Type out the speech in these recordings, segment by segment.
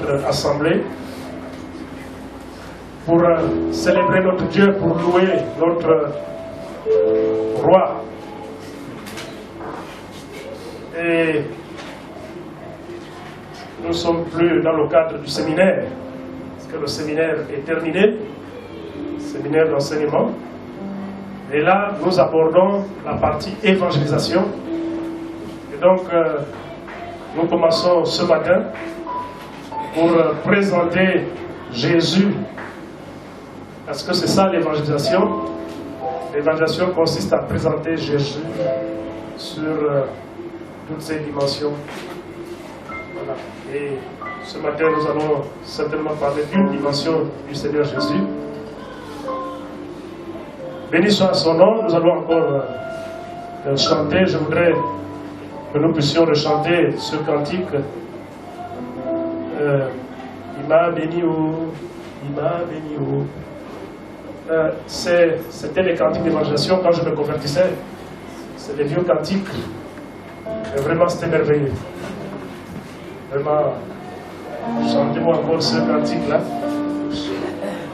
être assemblés pour célébrer notre Dieu, pour louer notre roi. Et nous ne sommes plus dans le cadre du séminaire, parce que le séminaire est terminé, séminaire d'enseignement. Et là, nous abordons la partie évangélisation. Et donc, nous commençons ce matin pour présenter Jésus. Parce que c'est ça l'évangélisation. L'évangélisation consiste à présenter Jésus sur toutes ses dimensions. Voilà. Et ce matin, nous allons certainement parler d'une dimension du Seigneur Jésus. Béni soit son nom. Nous allons encore chanter. Je voudrais que nous puissions rechanter ce cantique. Il m'a béni, il m'a béni. C'était les cantiques d'évangélisation quand je me convertissais. C'est des vieux cantiques. Et vraiment, c'était merveilleux. Vraiment, chantez-moi encore ce cantique-là.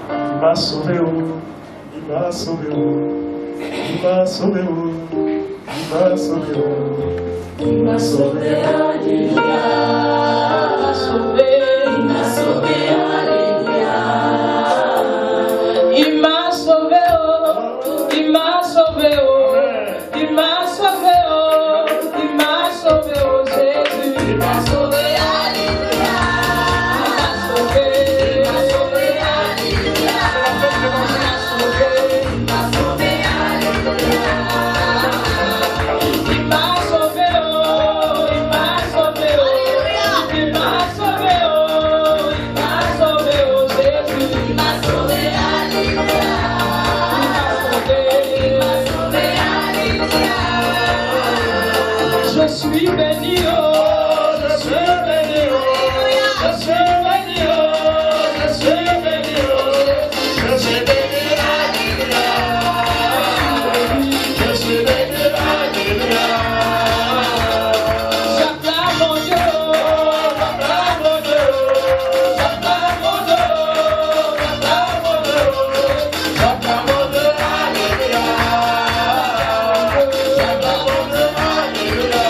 Il m'a sauvé, il m'a sauvé, il m'a sauvé, il m'a sauvé, il m'a sauvé, alléluia. Il m'a sauvé, alléluia. Il m'a sauvé, il m'a sauvé, il m'a sauvé, il m'a sauvé, Jésus. Il m'a sauvé, alléluia. Il m'a sauvé, alléluia. Il m'a sauvé, alléluia. Il m'a sauvé, il m'a sauvé, il m'a sauvé, il m'a sauvé, Jésus. Il m'a sauvé, alléluia. Il m'a sauvé, alléluia. Je suis béni, je suis béni, je suis béni, je suis béni, je suis béni, alléluia. Je suis béni, alléluia. J'acclame mon Dieu, j'acclame mon Dieu, j'acclame mon Dieu, j'acclame mon Dieu, j'acclame mon Dieu, alléluia. J'acclame mon Dieu, alléluia.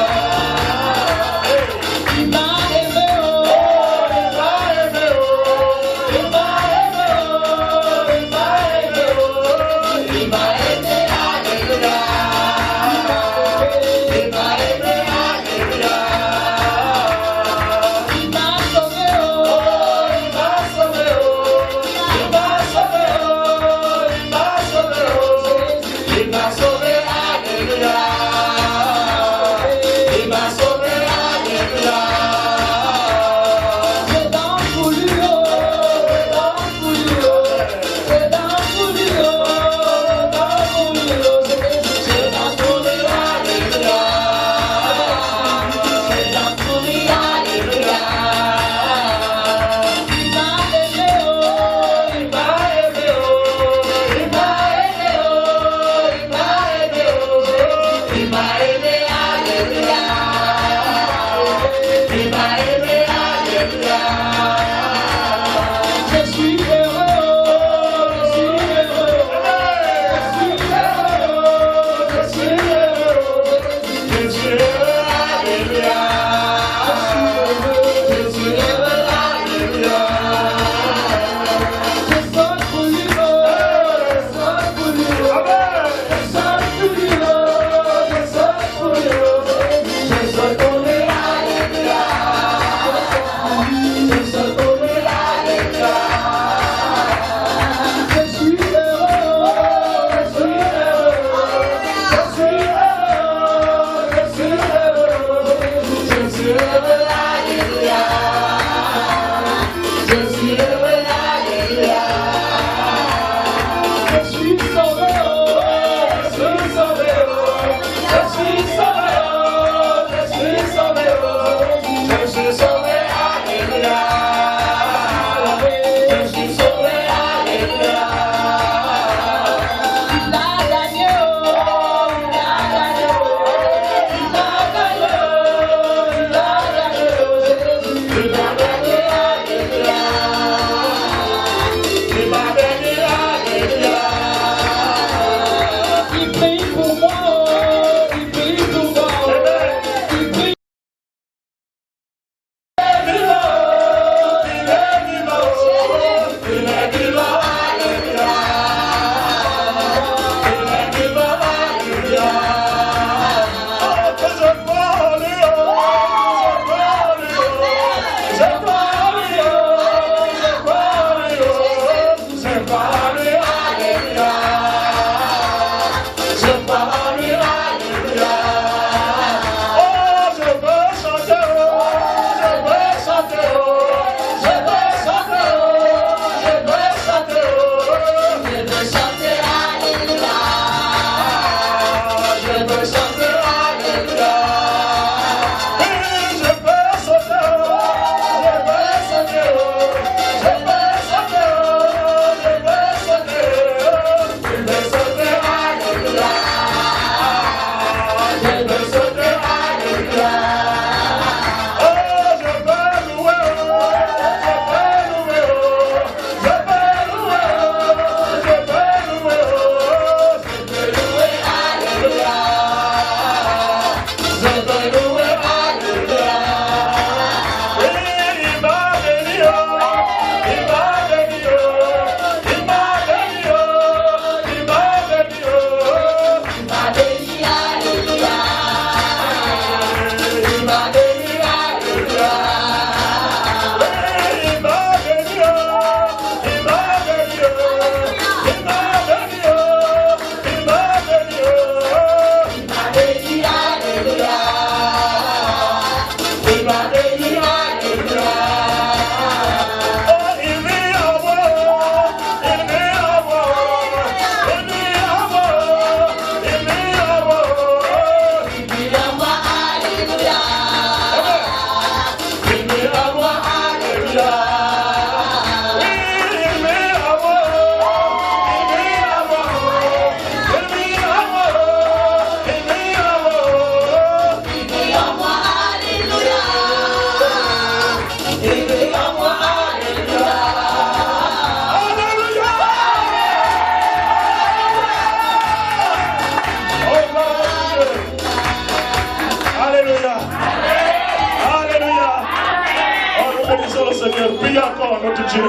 notre Dieu.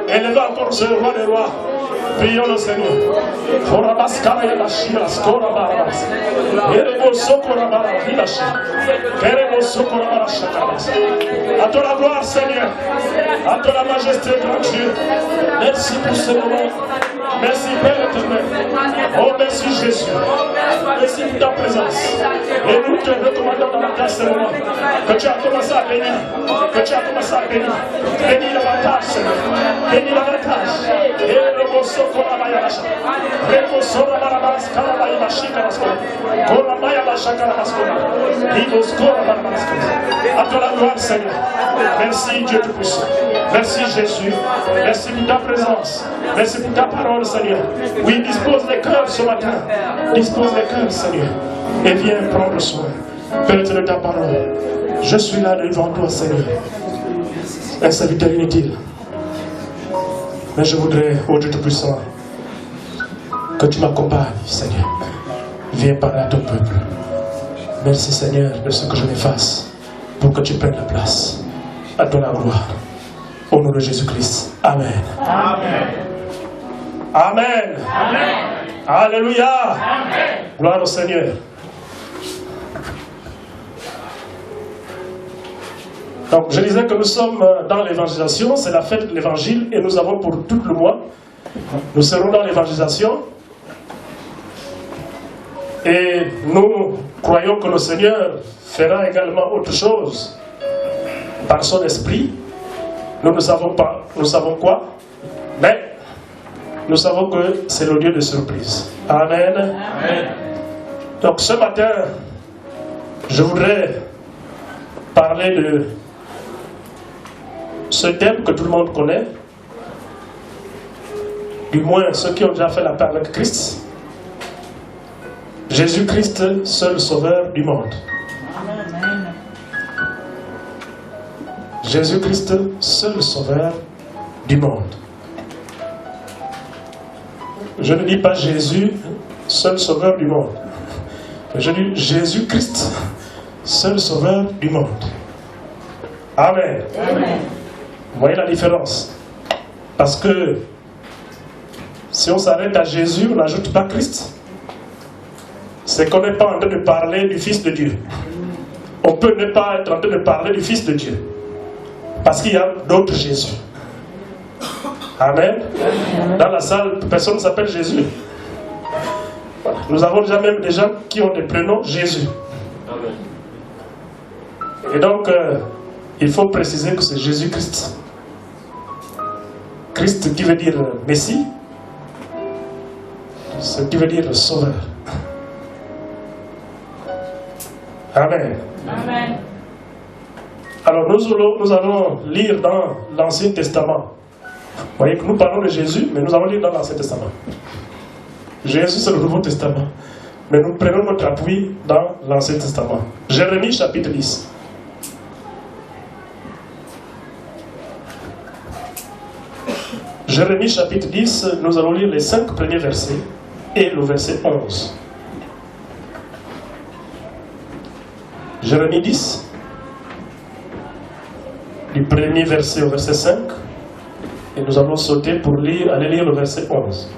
Élevez encore ce roi des rois. Prions le Seigneur. À toi la gloire, Seigneur. À toi la majesté, grand Dieu. Merci pour ce moment. Merci, Père éternel. Oh, merci, Jésus. Merci pour ta présence. Et nous te recommandons dans la grâce ce moment que tu as commencé à bénir. Que tu as commencé à bénir. Bénis davantage, Seigneur. Bénis davantage. Et le mot sokora bayabasha. Reko sora barabas karabayabashi karaskora. Kora bayabasha karabaskora. Ivo skora barabaskora. À toi la gloire, Seigneur. Merci, Dieu Tout-Puissant. Merci, Jésus. Merci pour ta présence. Merci pour ta parole, Seigneur. Oui, dispose les cœurs ce matin. Dispose les cœurs, Seigneur. Et viens prendre soin. Père de ta parole. Je suis là devant toi, Seigneur. Un serviteur inutile. Mais je voudrais, ô Dieu Tout-Puissant, que tu m'accompagnes, Seigneur. Viens parler à ton peuple. Merci, Seigneur, de ce que je m'efface pour que tu prennes la place. À toi la gloire. Au nom de Jésus-Christ. Amen. Amen. Amen. Amen. Alléluia. Amen. Gloire au Seigneur. Donc, je disais que nous sommes dans l'évangélisation, c'est la fête de l'évangile et nous avons pour tout le mois, nous serons dans l'évangélisation et nous croyons que le Seigneur fera également autre chose par son esprit. Nous ne savons pas, nous savons quoi, mais nous savons que c'est le lieu de surprise. Amen. Amen. Donc ce matin, je voudrais parler de ce thème que tout le monde connaît, du moins ceux qui ont déjà fait la paix avec Christ. Jésus-Christ, seul sauveur du monde. Amen. Jésus-Christ, seul sauveur du monde. Je ne dis pas Jésus, seul sauveur du monde. Je dis Jésus-Christ, seul sauveur du monde. Amen. Amen. Vous voyez la différence? Parce que si on s'arrête à Jésus, on n'ajoute pas Christ. C'est qu'on n'est pas en train de parler du Fils de Dieu. On peut ne pas être en train de parler du Fils de Dieu. Parce qu'il y a d'autres Jésus. Amen. Dans la salle, personne ne s'appelle Jésus. Nous avons déjà même des gens qui ont des prénoms Jésus. Et donc, il faut préciser que c'est Jésus-Christ. Christ qui veut dire Messie, ce qui veut dire Sauveur. Amen. Amen. Alors nous allons lire dans l'Ancien Testament. Vous voyez que nous parlons de Jésus, mais nous allons lire dans l'Ancien Testament. Jésus, c'est le Nouveau Testament. Mais nous prenons notre appui dans l'Ancien Testament. Jérémie chapitre 10. Jérémie chapitre 10, nous allons lire les 5 premiers versets et le verset 11. Jérémie 10, du premier verset au verset 5, et nous allons sauter pour aller lire le verset 11.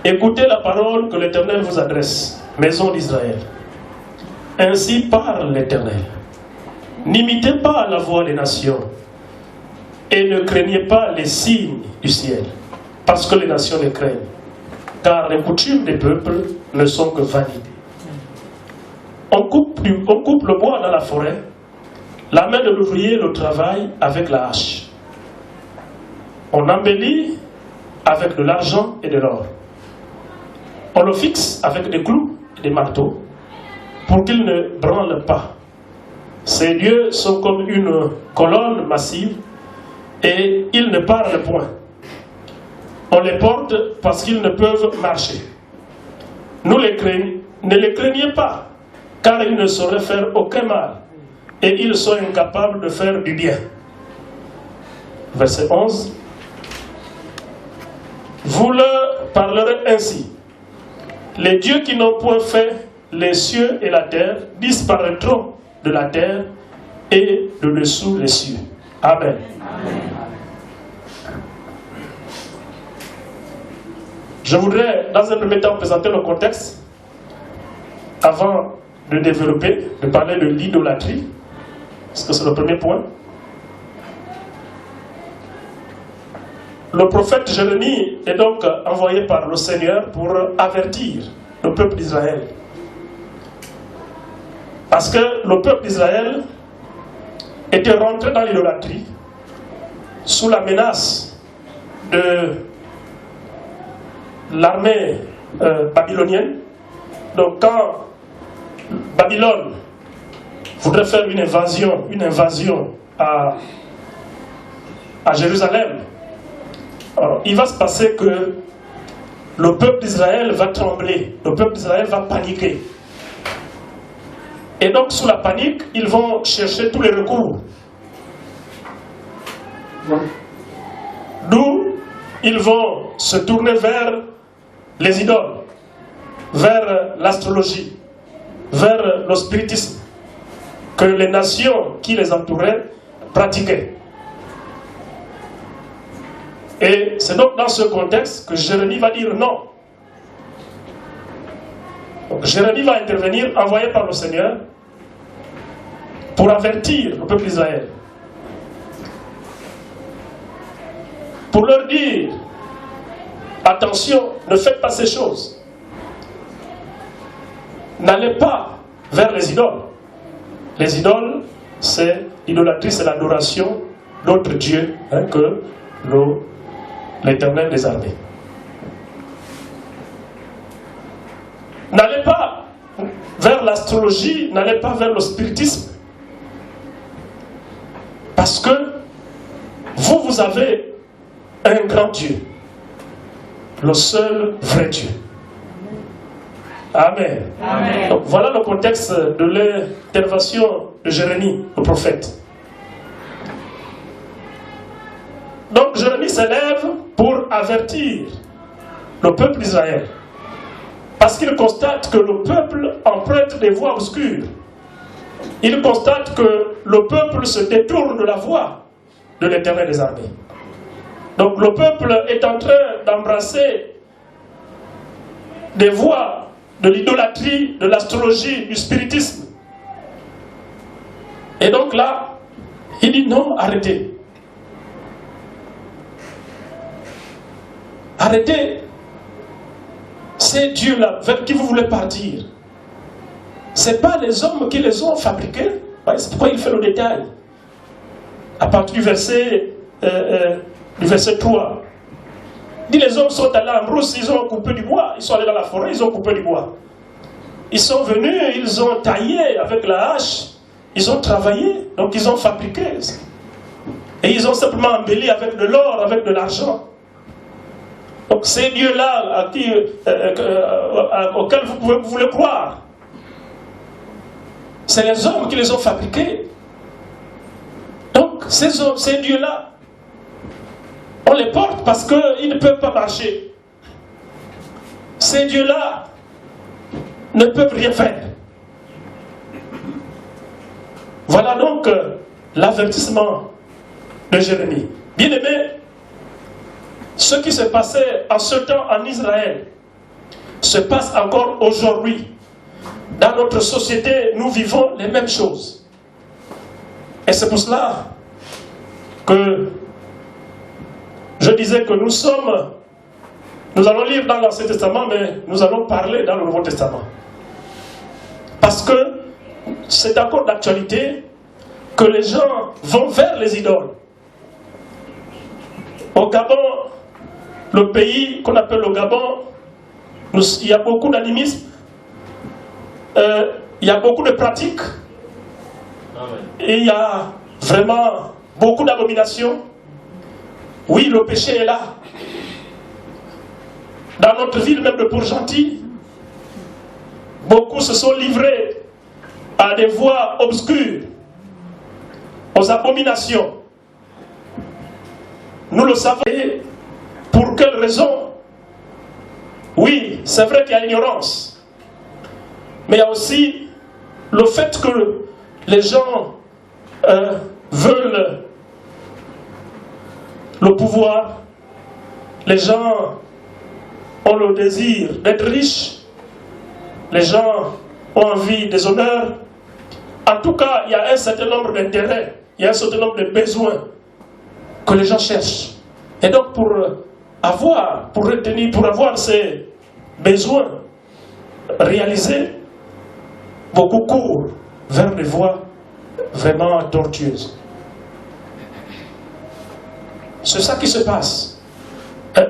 Écoutez la parole que l'Éternel vous adresse, maison d'Israël. Ainsi parle l'Éternel. N'imitez pas la voix des nations et ne craignez pas les signes du ciel, parce que les nations les craignent, car les coutumes des peuples ne sont que vanité. On coupe le bois dans la forêt, la main de l'ouvrier le travaille avec la hache. On embellit avec de l'argent et de l'or. On le fixe avec des clous et des marteaux pour qu'il ne branle pas. Ces dieux sont comme une colonne massive et ils ne parlent point. On les porte parce qu'ils ne peuvent marcher. Ne les craignez pas, car ils ne sauraient faire aucun mal et ils sont incapables de faire du bien. Verset 11. Vous leur parlerez ainsi. Les dieux qui n'ont point fait les cieux et la terre disparaîtront de la terre et de dessous les cieux. Amen. Je voudrais, dans un premier temps, présenter le contexte avant de développer, de parler de l'idolâtrie, parce que c'est le premier point. Le prophète Jérémie est donc envoyé par le Seigneur pour avertir le peuple d'Israël. Parce que le peuple d'Israël était rentré dans l'idolâtrie sous la menace de l'armée babylonienne. Donc quand Babylone voudrait faire une invasion à Jérusalem, alors, il va se passer que le peuple d'Israël va trembler, le peuple d'Israël va paniquer. Et donc, sous la panique, ils vont chercher tous les recours. D'où ils vont se tourner vers les idoles, vers l'astrologie, vers le spiritisme, que les nations qui les entouraient pratiquaient. Et c'est donc dans ce contexte que Jérémie va dire non. Donc Jérémie va intervenir, envoyé par le Seigneur, pour avertir le peuple d'Israël. Pour leur dire, attention, ne faites pas ces choses. N'allez pas vers les idoles. Les idoles, c'est l'idolâtrie, c'est l'adoration d'autres dieux que l'Éternel des armées. N'allez pas vers l'astrologie, n'allez pas vers le spiritisme. Parce que vous avez un grand Dieu, le seul vrai Dieu. Amen. Amen. Donc voilà le contexte de l'intervention de Jérémie, le prophète. Donc Jérémie s'élève pour avertir le peuple d'Israël. Parce qu'il constate que le peuple emprunte des voies obscures. Il constate que le peuple se détourne de la voie de l'Éternel des armées. Donc le peuple est en train d'embrasser des voies de l'idolâtrie, de l'astrologie, du spiritisme. Et donc là, il dit non, arrêtez. Arrêtez ces dieux-là vers qui vous voulez partir. Ce n'est pas les hommes qui les ont fabriqués. C'est pourquoi il fait le détail. À partir du verset 3. Il dit les hommes sont allés en brousse, ils ont coupé du bois. Ils sont allés dans la forêt, ils ont coupé du bois. Ils sont venus, ils ont taillé avec la hache. Ils ont travaillé, donc ils ont fabriqué. Et ils ont simplement embelli avec de l'or, avec de l'argent. Donc ces dieux-là auxquels vous voulez croire, c'est les hommes qui les ont fabriqués. Donc ces dieux-là, on les porte parce qu'ils ne peuvent pas marcher. Ces dieux-là ne peuvent rien faire. Voilà donc l'avertissement de Jérémie. Bien-aimés, ce qui se passait en ce temps en Israël se passe encore aujourd'hui. Dans notre société, nous vivons les mêmes choses. Et c'est pour cela que je disais que nous allons lire dans l'Ancien Testament, mais nous allons parler dans le Nouveau Testament. Parce que c'est encore d'actualité que les gens vont vers les idoles. Au Gabon, le pays qu'on appelle le Gabon, il y a beaucoup d'animisme, il y a beaucoup de pratiques, et il y a vraiment beaucoup d'abominations. Oui, le péché est là. Dans notre ville même de Port-Gentil, beaucoup se sont livrés à des voies obscures, aux abominations. Nous le savons. Et pour quelle raison? Oui, c'est vrai qu'il y a ignorance. Mais il y a aussi le fait que les gens veulent le pouvoir, les gens ont le désir d'être riches, les gens ont envie des honneurs. En tout cas, il y a un certain nombre d'intérêts, il y a un certain nombre de besoins que les gens cherchent. Et donc pour retenir, pour avoir ces besoins réalisés, beaucoup courent vers des voies vraiment tortueuses. C'est ça qui se passe.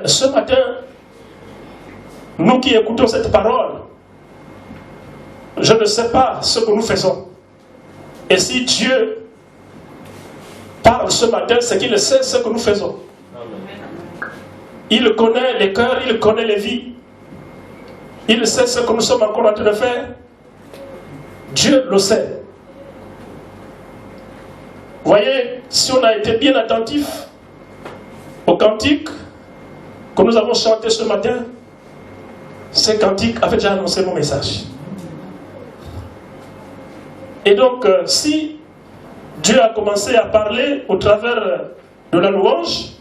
Ce matin, nous qui écoutons cette parole, je ne sais pas ce que nous faisons. Et si Dieu parle ce matin, c'est qu'il sait ce que nous faisons. Il connaît les cœurs, il connaît les vies. Il sait ce que nous sommes encore en train de faire. Dieu le sait. Vous voyez, si on a été bien attentif au cantique que nous avons chanté ce matin, ces cantiques avaient déjà annoncé mon message. Et donc, si Dieu a commencé à parler au travers de la louange,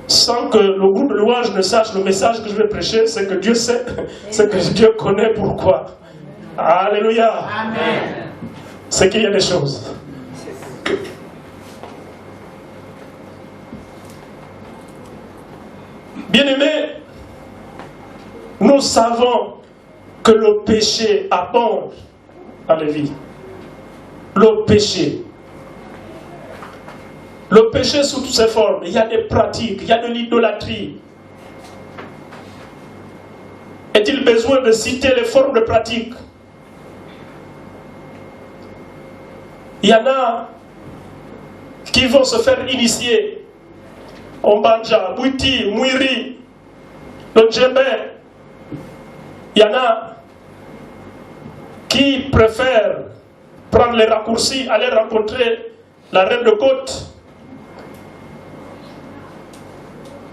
sans que le groupe de louange ne sache le message que je vais prêcher, c'est que Dieu sait, c'est que Dieu connaît pourquoi. Alléluia. Amen. C'est qu'il y a des choses. Bien-aimés, nous savons que le péché abonde dans les vies. Le péché. Le péché sous toutes ses formes. Il y a des pratiques, il y a de l'idolâtrie. Est-il besoin de citer les formes de pratiques? Il y en a qui vont se faire initier. Ombanja, Bouiti, Mouiri, le Djembe. Il y en a qui préfèrent prendre les raccourcis, aller rencontrer la reine de côte.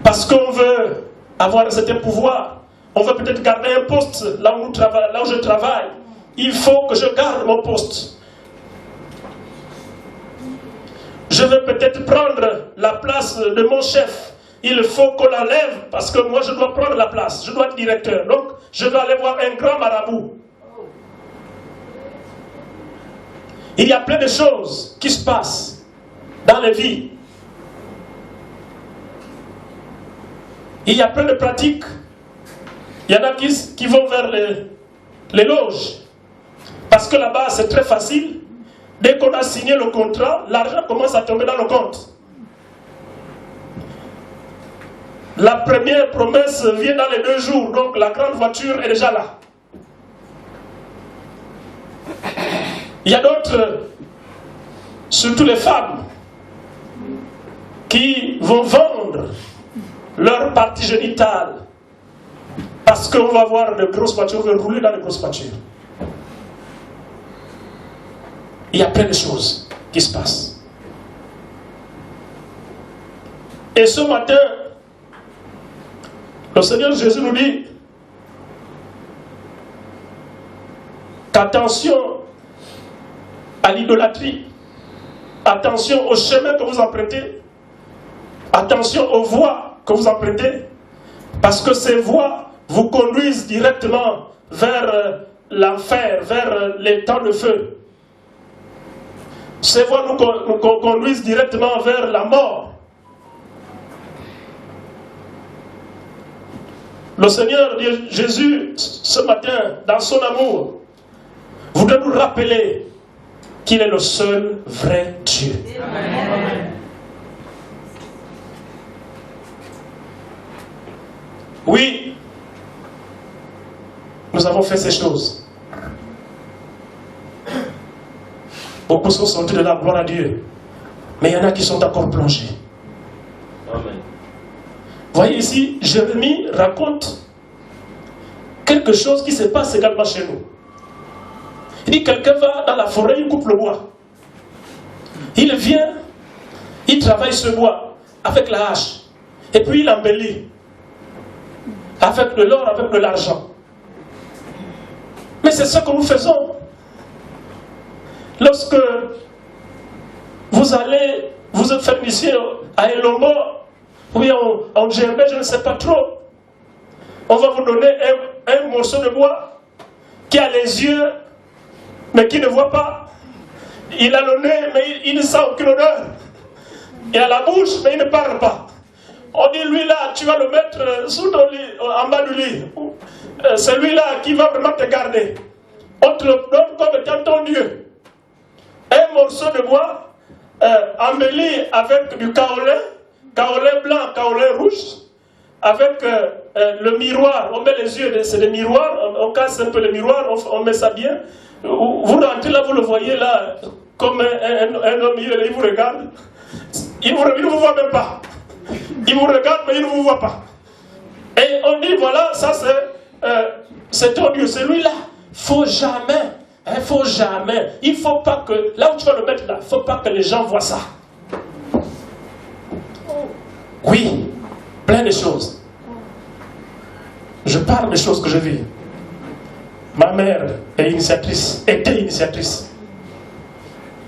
Parce qu'on veut avoir un certain pouvoir. On veut peut-être garder un poste là où je travaille. Il faut que je garde mon poste. Je vais peut-être prendre la place de mon chef. Il faut qu'on l'enlève parce que moi je dois prendre la place. Je dois être directeur. Donc je dois aller voir un grand marabout. Il y a plein de choses qui se passent dans les vies. Il y a plein de pratiques. Il y en a qui vont vers les loges. Parce que là-bas c'est très facile. Dès qu'on a signé le contrat, l'argent commence à tomber dans le compte. La première promesse vient dans les 2 jours, donc la grande voiture est déjà là. Il y a d'autres, surtout les femmes, qui vont vendre leur partie génitale parce qu'on va avoir de grosses voitures, on veut rouler dans de grosses voitures. Il y a plein de choses qui se passent. Et ce matin, le Seigneur Jésus nous dit qu'attention à l'idolâtrie, attention au chemin que vous empruntez, attention aux voies que vous empruntez, parce que ces voies vous conduisent directement vers l'enfer, vers les temps de feu. Ces voies nous conduisent directement vers la mort. Le Seigneur Jésus, ce matin, dans son amour, voudrait nous rappeler qu'il est le seul vrai Dieu. Amen. Oui, nous avons fait ces choses. Beaucoup sont sortis de la gloire à Dieu. Mais il y en a qui sont encore plongés. Amen. Voyez ici, Jérémie raconte quelque chose qui se passe également chez nous. Il dit, quelqu'un va dans la forêt, il coupe le bois. Il vient, il travaille ce bois avec la hache. Et puis il embellit. Avec de l'or, avec de l'argent. Mais c'est ce que nous faisons. Lorsque vous allez vous faire initier à Elombo, ou bien en Djembé, je ne sais pas trop. On va vous donner un morceau de bois qui a les yeux, mais qui ne voit pas. Il a le nez, mais il ne sent aucune odeur. Il a la bouche, mais il ne parle pas. On dit, lui là, tu vas le mettre sous ton lit, en bas du lit. C'est lui là qui va vraiment te garder. On te le donne comme étant ton Dieu. Un morceau de bois embelli avec du kaolin blanc, kaolin rouge, avec le miroir. On met les yeux, c'est des miroirs, on casse un peu les miroirs, on met ça bien. Vous rentrez là, vous le voyez là, comme un homme, il vous regarde. Il ne vous voit même pas. Il vous regarde, mais il ne vous voit pas. Et on dit, voilà, ça c'est ton Dieu, celui-là. Faut jamais, faut jamais. Il ne faut pas que, là où tu vas le mettre là, il ne faut pas que les gens voient ça. Oui, plein de choses. Je parle des choses que je vis. Ma mère était initiatrice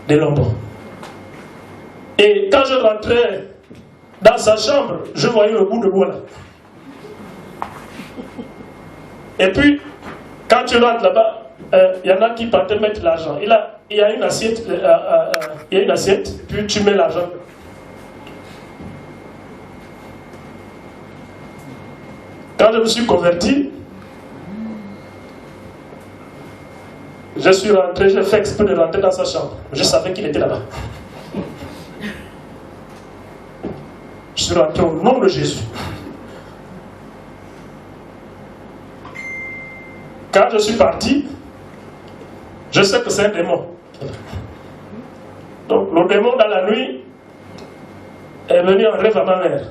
de l'ombre. Et quand je rentrais dans sa chambre, je voyais le bout de bois là. Et puis, quand tu rentres là-bas, il y en a qui partent mettre l'argent. Il y a une assiette, puis tu mets l'argent. Quand je me suis converti, je suis rentré, j'ai fait exprès de rentrer dans sa chambre. Je savais qu'il était là-bas. Je suis rentré au nom de Jésus. Quand je suis parti, je sais que c'est un démon. Donc le démon dans la nuit est venu en rêve à ma mère.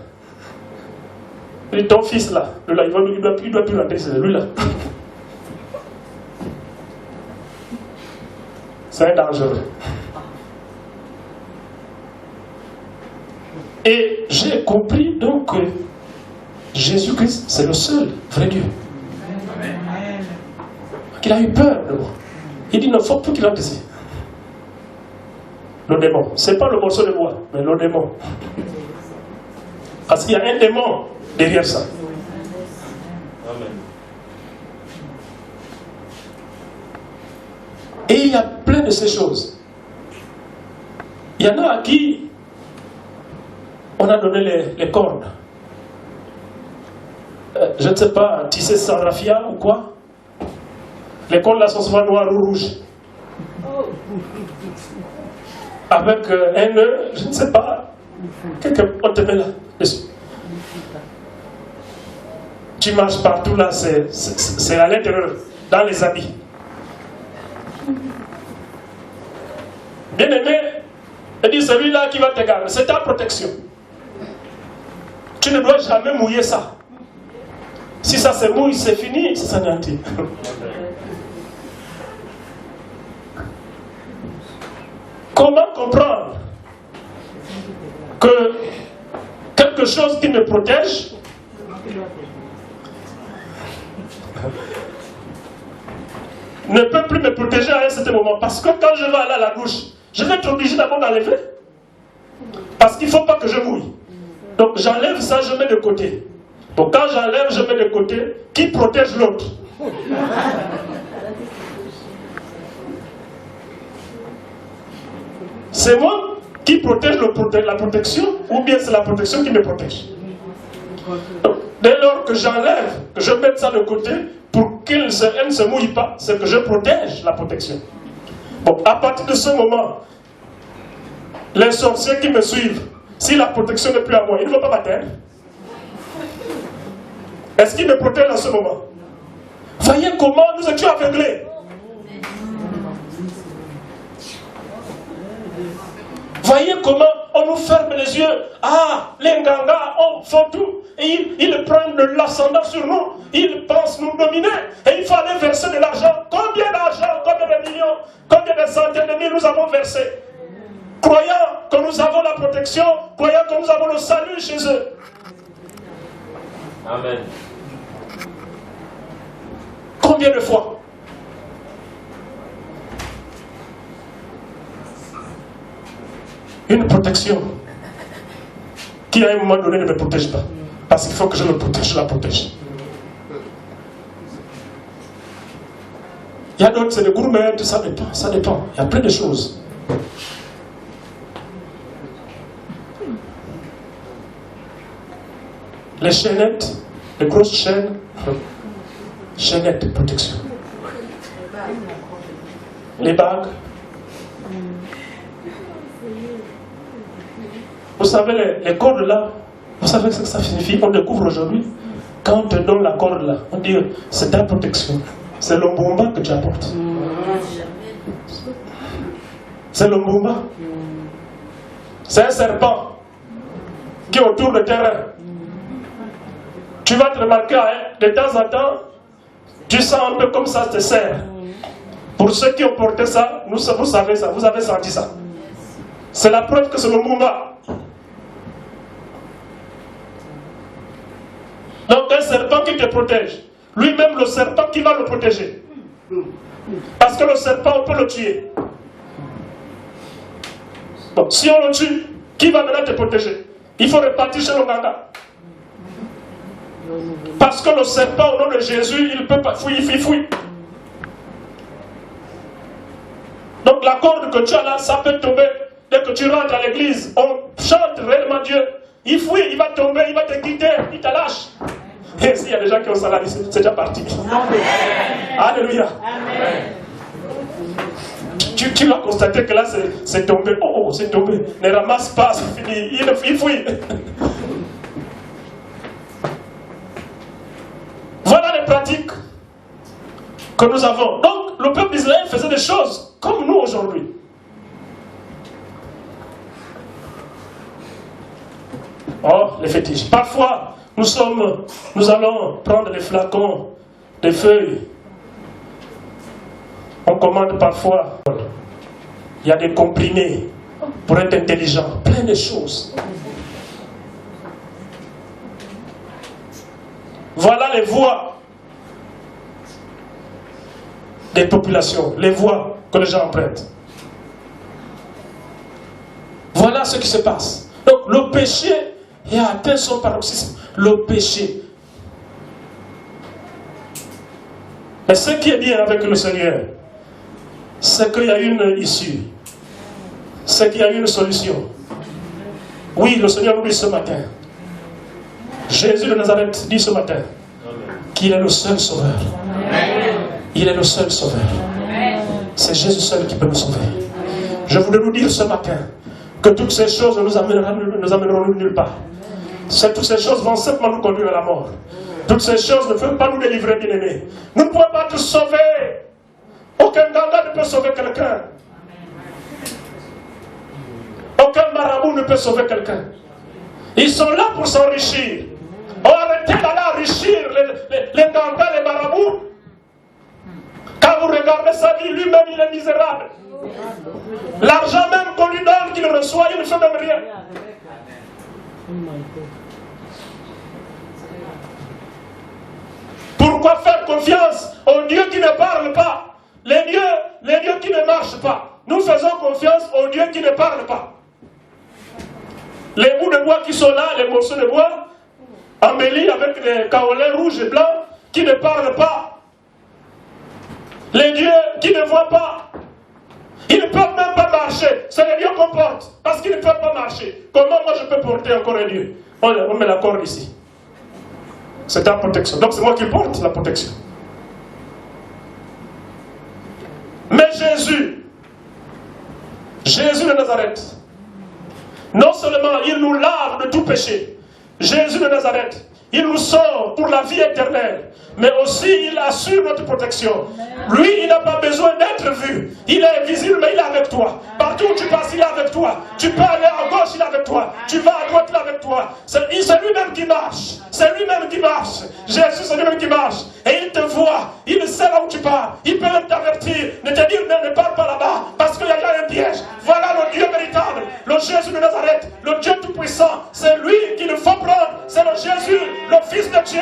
Il dit, ton fils là, il ne doit plus rentrer, c'est lui là. C'est un dangereux. Et j'ai compris donc que Jésus-Christ, c'est le seul vrai Dieu. Il a eu peur de moi. Il dit, il ne faut plus qu'il rentre ici. Le démon. Ce n'est pas le morceau de bois, mais le démon. Parce qu'il y a un démon derrière ça. Amen. Et il y a plein de ces choses. Il y en a à qui on a donné les cordes. Je ne sais pas, tisser sans raffia ou quoi. Les cordes là sont souvent noires ou rouges. Avec un nœud, je ne sais pas, on te met là dessus. Tu marches partout là, c'est à l'intérieur, dans les habits. Bien aimé, il dit celui-là qui va te garder, c'est ta protection. Tu ne dois jamais mouiller ça. Si ça se mouille, c'est fini, c'est s'anéantit. Comment comprendre que quelque chose qui me protège ne peut plus me protéger à un certain moment? Parce que quand je vais aller à la douche, je vais être obligé d'abord d'enlever. Parce qu'il ne faut pas que je mouille. Donc j'enlève ça, je mets de côté. Donc quand j'enlève, je mets de côté. Qui protège l'autre? C'est moi qui protège la protection, ou bien c'est la protection qui me protège? Donc, dès lors que j'enlève, que je mette ça de côté, pour qu'elle ne se mouille pas, c'est que je protège la protection. Bon, à partir de ce moment, les sorciers qui me suivent, si la protection n'est plus à moi, ils ne vont pas m'atteindre. Est-ce qu'ils me protègent en ce moment? Voyez comment nous étions aveuglés. Voyez comment on nous ferme les yeux. Ah, les Nganga font tout. Et ils prennent de l'ascendant sur nous. Ils pensent nous dominer. Et il faut aller verser de l'argent. Combien d'argent, combien de millions, combien de centaines de mille nous avons versé? Croyant que nous avons la protection, croyant que nous avons le salut chez eux. Amen. Combien de fois? Une protection qui à un moment donné ne me protège pas. Parce qu'il faut que je me protège, je la protège. Il y a d'autres, c'est des gourmets, ça dépend, ça dépend. Il y a plein de choses. Les chaînettes, les grosses chaînes, chaînettes de protection. Les bagues. Vous savez, les cordes là, vous savez ce que ça signifie? On découvre aujourd'hui, quand on te donne la corde là, on dit c'est ta protection. C'est l'ombomba que tu apportes. C'est l'ombomba. C'est un serpent qui est autour de terrain. Tu vas te remarquer, de temps en temps, tu sens un peu comme ça te serre. Pour ceux qui ont porté ça, vous savez ça, vous avez senti ça. C'est la preuve que c'est l'ombomba. Donc un serpent qui te protège. Lui-même le serpent qui va le protéger. Parce que le serpent, on peut le tuer. Donc si on le tue, qui va maintenant te protéger? Il faut repartir chez le ganga. Parce que le serpent, au nom de Jésus, il ne peut pas fouiller, il fouille. Donc la corde que tu as là, ça peut tomber. Dès que tu rentres à l'église, on chante réellement Dieu. Il fouille, il va tomber, il va te quitter, il te lâche. Et s'il y a des gens qui ont ça là, c'est déjà parti. Amen. Alléluia. Amen. Tu vas constater que là, c'est tombé. Oh, c'est tombé. Ne ramasse pas, c'est fini. Il fouille. Voilà les pratiques que nous avons. Donc, le peuple d'Israël faisait des choses comme nous aujourd'hui. Oh, les fétiches. Parfois, nous allons prendre des flacons, des feuilles. On commande parfois. Il y a des comprimés pour être intelligent. Plein de choses. Voilà les voies des populations, les voies que les gens empruntent. Voilà ce qui se passe. Donc le péché a atteint son paroxysme. Le péché. Mais ce qui est bien avec le Seigneur, c'est qu'il y a une issue. C'est qu'il y a une solution. Oui, le Seigneur nous dit ce matin. Jésus de Nazareth dit ce matin qu'il est le seul sauveur. Il est le seul sauveur. C'est Jésus seul qui peut nous sauver. Je voudrais nous dire ce matin que toutes ces choses nous amèneront nulle part. Toutes ces choses vont simplement nous conduire à la mort. Toutes ces choses ne peuvent pas nous délivrer, bien-aimés. Nous ne pouvons pas tous sauver. Aucun ganga ne peut sauver quelqu'un. Aucun marabout ne peut sauver quelqu'un. Ils sont là pour s'enrichir. Oh, arrêtez d'aller enrichir les gangas, les marabouts. Quand vous regardez sa vie, lui-même il est misérable. L'argent même qu'on lui donne, qu'il reçoit, il ne fait même rien. Pourquoi faire confiance aux dieux qui ne parlent pas? Les dieux qui ne marchent pas. Nous faisons confiance aux dieux qui ne parlent pas. Les bouts de bois qui sont là, les morceaux de bois, embellis avec des kaolins rouges et blancs, qui ne parlent pas. Les dieux qui ne voient pas. Ils ne peuvent même pas marcher. C'est les dieux qu'on porte, parce qu'ils ne peuvent pas marcher. Comment moi je peux porter encore un dieu? On met la corde ici. C'est ta protection. Donc c'est moi qui porte la protection. Mais Jésus de Nazareth, non seulement il nous lave de tout péché, Jésus de Nazareth, il nous sauve pour la vie éternelle, mais aussi il assure notre protection. Lui, il n'a pas besoin d'être vu. Il est invisible, mais il est avec toi. Partout où tu passes, il est avec toi. Tu peux aller à gauche, il est avec toi. Tu vas à droite, il est avec toi. C'est lui-même qui marche. C'est lui-même qui marche. Jésus, c'est lui-même qui marche. Et il te voit. Il sait là où tu pars. Il peut même t'avertir. Ne te dire, ne pars pas là-bas, parce qu'il y a un piège. Voilà le Dieu véritable. Le Jésus de Nazareth. Le Dieu tout-puissant. C'est lui qu'il faut prendre. C'est le Jésus, le Fils de Dieu.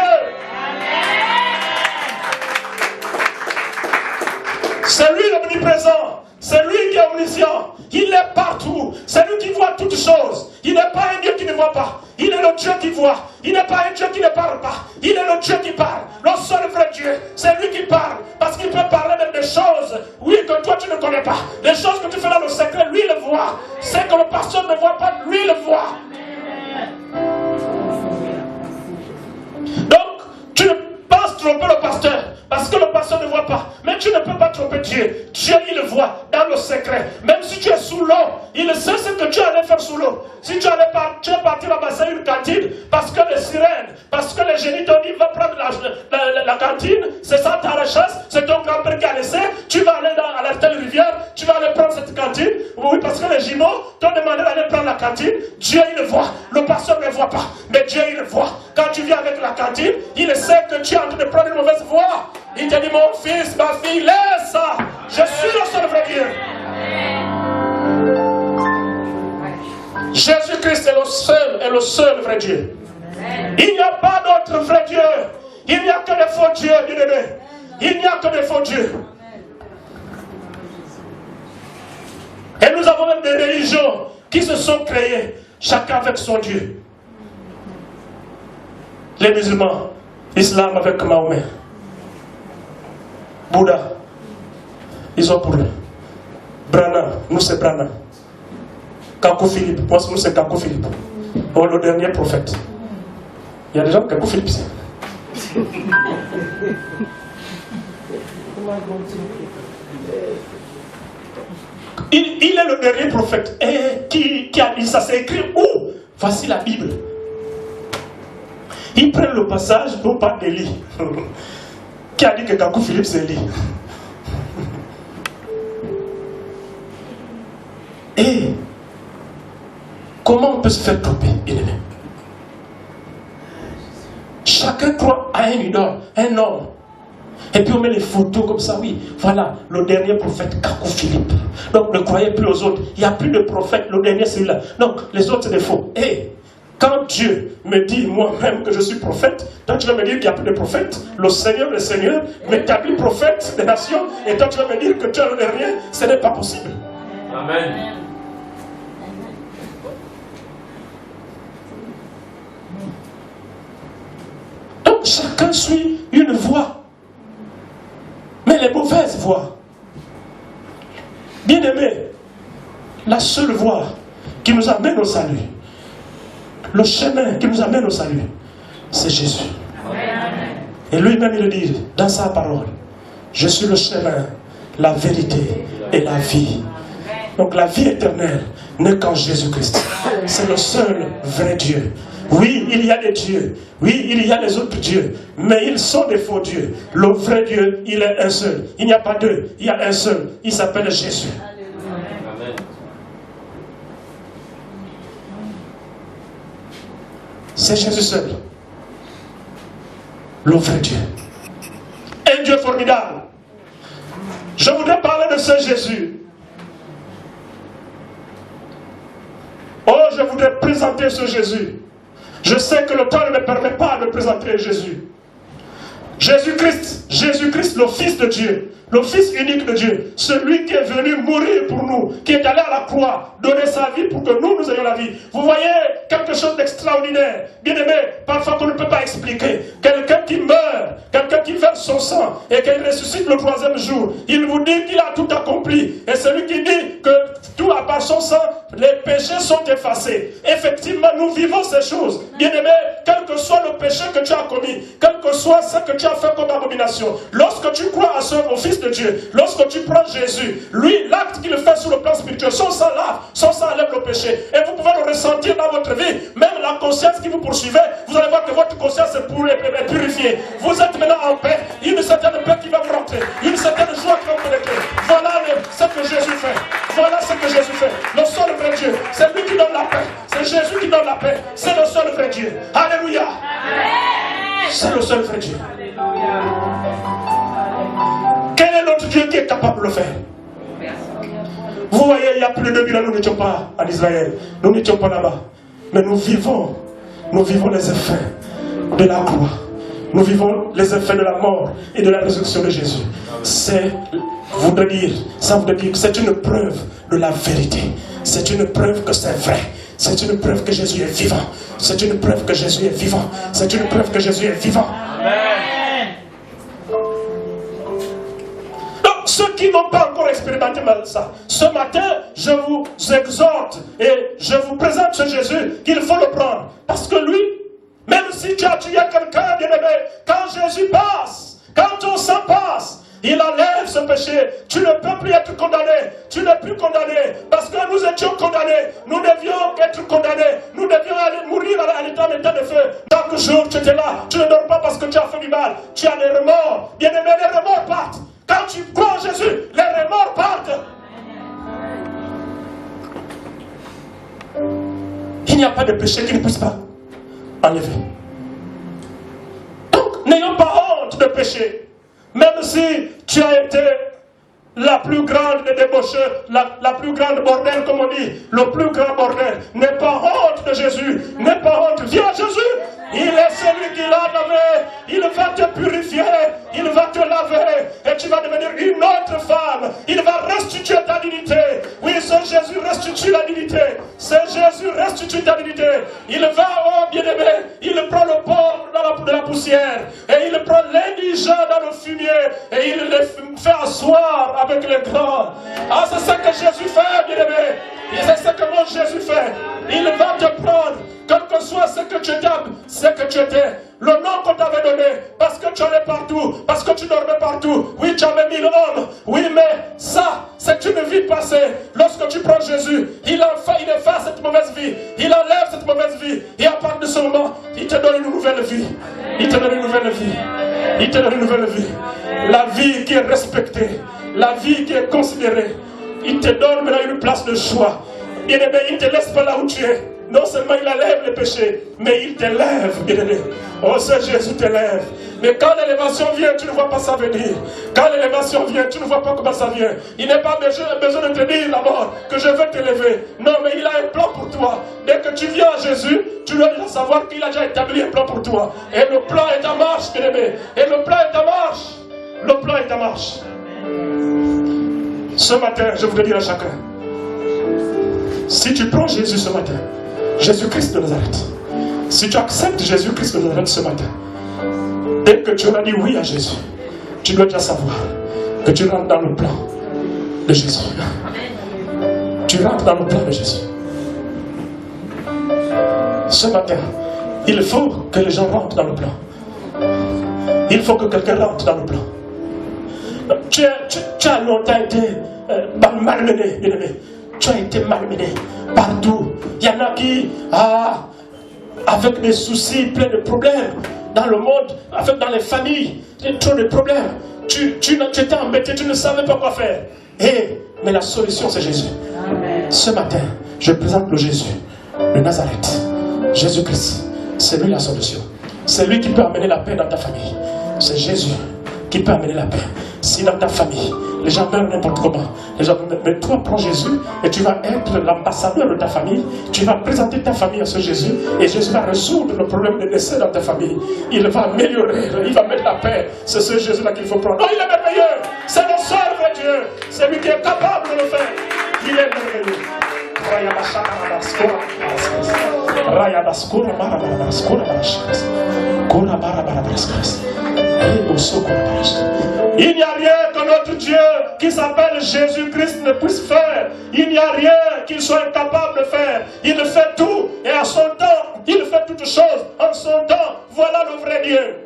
C'est lui l'omniprésent. C'est lui qui est omniscient. Il est partout. C'est lui qui voit toutes choses. Il n'est pas un Dieu qui ne voit pas. Il est le Dieu qui voit. Il n'est pas un Dieu qui ne parle pas. Il est le Dieu qui parle. Le seul vrai Dieu, c'est lui qui parle. Parce qu'il peut parler même des choses, oui, que toi tu ne connais pas. Les choses que tu fais dans le secret, lui le voit. C'est que le pasteur ne voit pas, lui le voit. Donc, tu ne penses tromper le pasteur. Parce que le pasteur ne voit pas. Mais tu ne peux pas tromper Dieu. Dieu, il le voit dans le secret. Même si tu es sous l'eau, il sait ce que tu allais faire sous l'eau. Si tu allais tu es parti ramasser une cantine, parce que les sirènes, parce que les génies t'ont dit, va prendre la cantine, c'est ça ta richesse, c'est ton grand-père qui a laissé, tu vas aller à la telle rivière, tu vas aller prendre cette cantine. Oui, parce que les jumeaux t'ont demandé d'aller prendre la cantine. Dieu, il le voit. Le pasteur ne le voit pas. Mais Dieu, il le voit. Quand tu viens avec la cantine, il sait que tu es en train de prendre une mauvaise voie. Il te dit, mon fils, ma fille, laisse ça. Je suis le seul vrai Dieu. Jésus-Christ est le seul vrai Dieu. Il n'y a pas d'autre vrai Dieu. Il n'y a que des faux dieux, bien-aimés. Il n'y a que des faux dieux. Et nous avons même des religions qui se sont créées, chacun avec son Dieu. Les musulmans, l'islam avec Mahomet. Bouddha, ils ont pour eux. Brahma, nous c'est Brahma. Kakou Philippe, moi nous c'est Kakou Philippe. Oh, le dernier prophète. Il y a des gens Kakou Philippe. Il est le dernier prophète. Et qui a dit ça? C'est écrit où? Voici la Bible. Ils prennent le passage où parle d'Élie. Qui a dit que Kakou Philippe c'est Élie? Et comment on peut se faire tromper, bien-aimé? Chacun croit à un idole, un homme. Et puis on met les photos comme ça, oui. Voilà, le dernier prophète, Kakou Philippe. Donc ne croyez plus aux autres. Il n'y a plus de prophète, le dernier c'est celui-là. Donc les autres c'est des faux. Et quand Dieu me dit moi-même que je suis prophète, toi tu vas me dire qu'il n'y a plus de prophète. Le Seigneur m'établit prophète des nations. Et toi tu vas me dire que tu es le dernier. Ce n'est pas possible. Amen. Donc chacun suit une voie. Mais les mauvaises voies. Bien aimé, la seule voie qui nous amène au salut, le chemin qui nous amène au salut, c'est Jésus. Amen. Et lui-même il le dit dans sa parole, je suis le chemin, la vérité et la vie. Donc la vie éternelle n'est qu'en Jésus-Christ. C'est le seul vrai Dieu. Oui, il y a des dieux. Oui, il y a les autres dieux. Mais ils sont des faux dieux. Le vrai Dieu, il est un seul. Il n'y a pas deux. Il y a un seul. Il s'appelle Jésus. Amen. C'est Jésus seul. Le vrai Dieu. Un Dieu formidable. Je voudrais parler de ce Jésus. Oh, je voudrais présenter ce Jésus. Je sais que le temps ne me permet pas de présenter Jésus. Jésus-Christ, le Fils de Dieu, le Fils unique de Dieu, celui qui est venu mourir pour nous, qui est allé à la croix, donner sa vie pour que nous ayons la vie. Vous voyez quelque chose d'extraordinaire, bien aimé, parfois qu'on ne peut pas expliquer. Quelqu'un qui meurt, quelqu'un qui verse son sang et qui ressuscite le troisième jour, il vous dit qu'il a tout accompli. Et celui qui dit que tout à part son sang, les péchés sont effacés. Effectivement, nous vivons ces choses. Bien aimé, quel que soit le péché que tu as commis, quel que soit ce que tu as fait comme abomination, lorsque tu crois à ce au Fils de Dieu, lorsque tu prends Jésus, lui, l'acte qu'il fait sur le plan spirituel, son sang lave, son sang enlève le péché. Et vous pouvez le ressentir dans votre vie. Même la conscience qui vous poursuivait, vous allez voir que votre conscience est purifiée. Vous êtes maintenant en paix. Il y a une certaine paix qui va vous rentrer. Une certaine joie qui va vous pénétrer. Voilà ce que Jésus fait. Voilà ce que Jésus fait. Le seul vrai Dieu. C'est lui qui donne la paix. C'est Jésus qui donne la paix. C'est le seul vrai Dieu. Alléluia. C'est le seul vrai Dieu. Quel est notre Dieu qui est capable de le faire? Vous voyez, il y a plus de 2000 ans, nous n'étions pas en Israël. Nous n'étions pas là-bas. Mais nous vivons les effets de la croix. Nous vivons les effets de la mort et de la résurrection de Jésus. C'est voudrait dire, ça voudrait dire que c'est une preuve de la vérité. C'est une preuve que c'est vrai. C'est une preuve que Jésus est vivant. C'est une preuve que Jésus est vivant. C'est une preuve que Jésus est vivant. Amen. Donc, ceux qui n'ont pas encore expérimenté ça, ce matin, je vous exhorte et je vous présente ce Jésus qu'il faut le prendre. Parce que lui, même si tu as tué quelqu'un, bien-aimé, quand Jésus passe, quand ton sang passe, il enlève ce péché. Tu ne peux plus être condamné. Tu n'es plus condamné. Parce que nous étions condamnés. Nous devions être condamnés. Nous devions aller mourir à l'état de feu. Chaque jour, tu étais là. Tu ne dors pas parce que tu as fait du mal. Tu as des remords. Bien-aimé, les remords partent. Quand tu crois en Jésus, les remords partent. Il n'y a pas de péché qui ne puisse pas enlever. Donc, n'ayons pas honte de péché. Même si tu as été la plus grande des débaucheurs, la plus grande bordel, comme on dit, le plus grand bordel, n'aie pas honte de Jésus, n'aie pas honte. Viens à Jésus, il est celui qui l'a lavé, il va te purifier, il va te laver, et tu vas devenir une autre femme. Il va restituer ta dignité. Oui, ce Jésus restitue la dignité. Ce Jésus restitue ta dignité. Il va, oh bien-aimé, il prend le pauvre de la poussière, et il prend l'indigent dans le fumier, et il les fait asseoir avec les grands. Ah, c'est ça que Jésus fait, bien-aimé. Et c'est ce que mon Jésus fait. Il va te prendre, quel que soit ce que tu étais, le nom qu'on t'avait donné, parce que tu allais partout, parce que tu dormais partout. Oui, tu avais 1000 hommes. Oui, mais ça, c'est une vie passée. Lorsque tu prends Jésus, il efface cette mauvaise vie. Il enlève cette mauvaise vie. Et à partir de ce moment, il te donne une nouvelle vie. Il te donne une nouvelle vie. Il te donne une nouvelle vie. La vie qui est respectée. La vie qui est considérée. Il te donne maintenant une place de choix. Bien-aimé, il ne te laisse pas là où tu es. Non seulement il enlève les péchés, mais il t'élève, bien-aimé. Oh, ce Jésus t'élève. Mais quand l'élévation vient, tu ne vois pas ça venir. Quand l'élévation vient, tu ne vois pas comment ça vient. Il n'est pas besoin de te dire d'abord que je veux t'élever. Non, mais il a un plan pour toi. Dès que tu viens à Jésus, tu dois déjà savoir qu'il a déjà établi un plan pour toi. Et le plan est en marche, bien-aimé. Et le plan est en marche. Le plan est en marche. Ce matin, je voudrais dire à chacun, si tu prends Jésus ce matin, Jésus-Christ de Nazareth, si tu acceptes Jésus-Christ de Nazareth ce matin, dès que tu auras dit oui à Jésus, tu dois déjà savoir que tu rentres dans le plan de Jésus. Tu rentres dans le plan de Jésus. Ce matin, il faut que les gens rentrent dans le plan. Il faut que quelqu'un rentre dans le plan. Tu as longtemps été malmené, bien-aimé. Tu as été malmené partout. Il y en a qui, avec des soucis, plein de problèmes dans le monde, dans les familles, trop de problèmes. Tu étais embêté, tu ne savais pas quoi faire. Mais la solution, c'est Jésus. Amen. Ce matin, je présente le Jésus de Nazareth. Jésus-Christ, c'est lui la solution. C'est lui qui peut amener la paix dans ta famille. C'est Jésus qui peut amener la paix. Si dans ta famille, les gens meurent n'importe comment, mais toi prends Jésus et tu vas être l'ambassadeur de ta famille. Tu vas présenter ta famille à ce Jésus et Jésus va résoudre le problème de décès dans ta famille. Il va améliorer, il va mettre la paix. C'est ce Jésus-là qu'il faut prendre. Non, il est merveilleux. C'est le seul vrai Dieu. C'est lui qui est capable de le faire. Il est merveilleux. Il n'y a rien que notre Dieu qui s'appelle Jésus-Christ ne puisse faire. Il n'y a rien qu'il soit incapable de faire. Il fait tout et à son temps, il fait toutes choses. En son temps, voilà le vrai Dieu.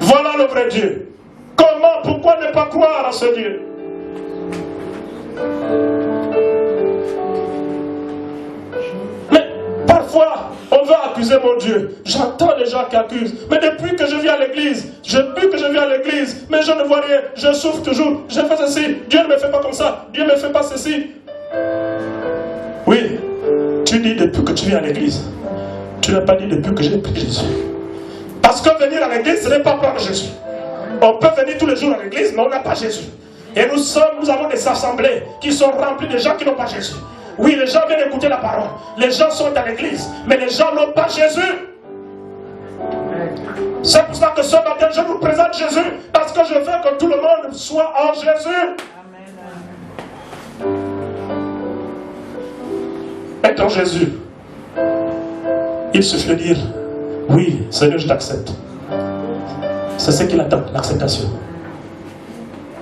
Voilà le vrai Dieu. Comment, pourquoi ne pas croire à ce Dieu? Mais parfois, on va accuser mon Dieu. J'entends les gens qui accusent. Mais depuis que je viens à l'église, mais je ne vois rien. Je souffre toujours. Je fais ceci. Dieu ne me fait pas comme ça. Dieu ne me fait pas ceci. Oui, tu dis depuis que tu viens à l'église. Tu n'as pas dit depuis que j'ai pris Jésus. Parce que venir à l'église, ce n'est pas prendre Jésus. On peut venir tous les jours à l'église, mais on n'a pas Jésus. Et nous avons des assemblées qui sont remplies de gens qui n'ont pas Jésus. Oui, les gens viennent écouter la parole. Les gens sont à l'église, mais les gens n'ont pas Jésus. C'est pour ça que ce matin, je vous présente Jésus, parce que je veux que tout le monde soit en Jésus. Être en Jésus, il suffit de dire, oui, Seigneur, je t'accepte. C'est ce qu'il attend, l'acceptation.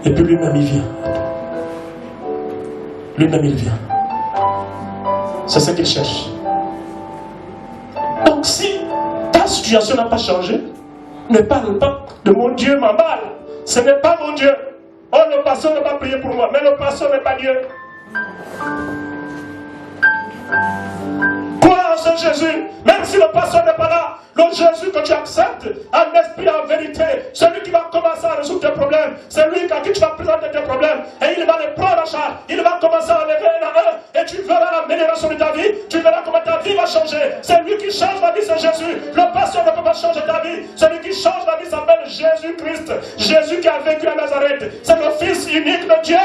Et puis lui-même, il vient. Lui-même, il vient. C'est ce qu'il cherche. Donc si ta situation n'a pas changé, ne parle pas de mon Dieu m'emballe. Ce n'est pas mon Dieu. Oh, le pasteur ne va prier pour moi, mais le pasteur n'est pas Dieu. Quoi en ce Jésus? Même si le pasteur n'est pas là, le Jésus que tu acceptes, en esprit, en vérité, celui qui va commencer à résoudre tes problèmes, c'est lui à qui tu vas présenter tes problèmes, et il va les prendre en charge, il va commencer à enlever un à un, et tu verras l'amélioration de ta vie, tu verras comment ta vie va changer. C'est lui qui change la vie, c'est Jésus. Le pasteur ne peut pas changer ta vie. Celui qui change la vie s'appelle Jésus-Christ. Jésus qui a vécu à Nazareth, c'est le Fils unique de Dieu.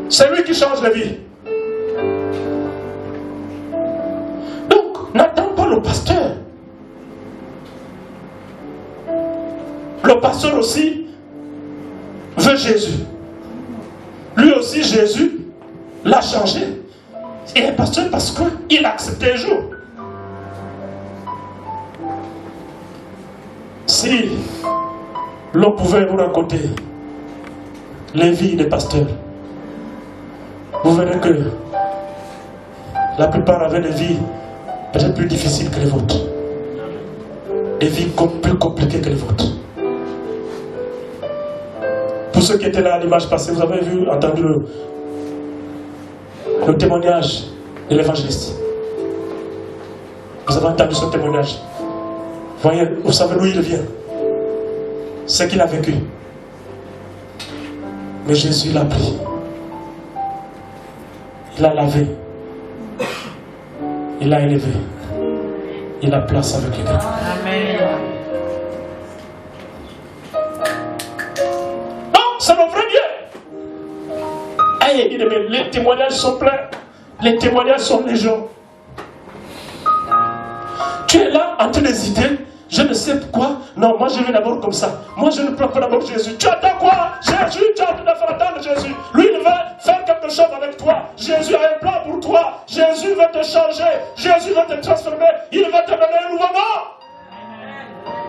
C'est lui qui change la vie. Donc, n'attends pas le pasteur. Le pasteur aussi veut Jésus. Lui aussi, Jésus l'a changé. Il est pasteur parce qu'il a accepté un jour. Si l'on pouvait vous raconter les vies des pasteurs, vous verrez que la plupart avaient des vies peut-être plus difficiles que les vôtres. Des vies plus compliquées que les vôtres. Pour ceux qui étaient là à l'image passée, vous avez entendu le témoignage de l'évangéliste. Vous avez entendu ce témoignage. Voyez, vous savez d'où il vient. Ce qu'il a vécu. Mais Jésus l'a pris. Il l'a lavé. Il l'a élevé. Il l'a placé avec les grands. Amen. Donc, c'est le vrai Dieu. Hey, les témoignages sont pleins. Les témoignages sont légion. Tu es là en train d'hésiter. Je ne sais pourquoi. Non, moi je vais d'abord comme ça. Moi je ne prends pas d'abord Jésus. Tu attends quoi? Jésus, tu as envie de faire attendre Jésus. Lui, il veut faire quelque chose avec toi. Jésus a un plan pour toi. Jésus veut te changer. Jésus veut te transformer. Il veut te donner un nouveau nom.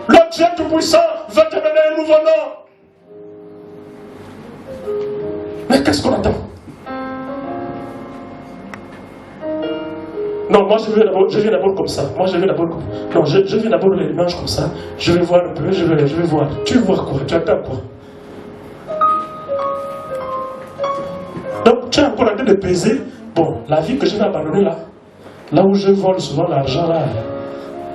Le Dieu Tout-Puissant veut te donner un nouveau nom. Mais qu'est-ce qu'on attend? Non, moi je viens d'abord comme ça. Moi je viens d'abord comme ça. Non, je viens d'abord les manches comme ça. Je vais voir un peu, je vais voir. Tu veux voir quoi? Tu attends quoi? Donc tu es encore en train de peser. Bon, la vie que je vais abandonner là où je vole souvent l'argent là.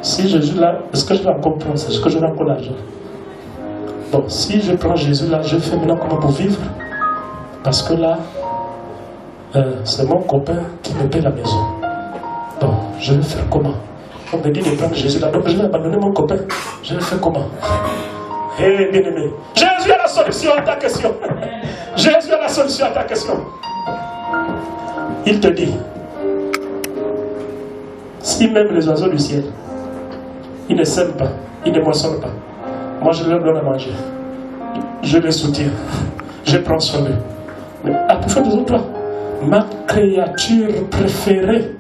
Si Jésus là, est-ce que je vais encore prendre ça? Est-ce que j'aurai encore l'argent? Bon, si je prends Jésus là, je fais maintenant comment pour vivre? Parce que là, c'est mon copain qui me paie la maison. Bon, je vais faire comment? On me dit de prendre Jésus là, donc je vais abandonner mon copain. Je vais faire comment? Hé, bien-aimé, Jésus a la solution à ta question. Jésus a la solution à ta question. Il te dit, si même les oiseaux du ciel, ils ne sèment pas, ils ne moissonnent pas, moi je leur donne à manger. Je les soutiens. Je prends soin d'eux. Mais à plus forte raison, toi, ma créature préférée,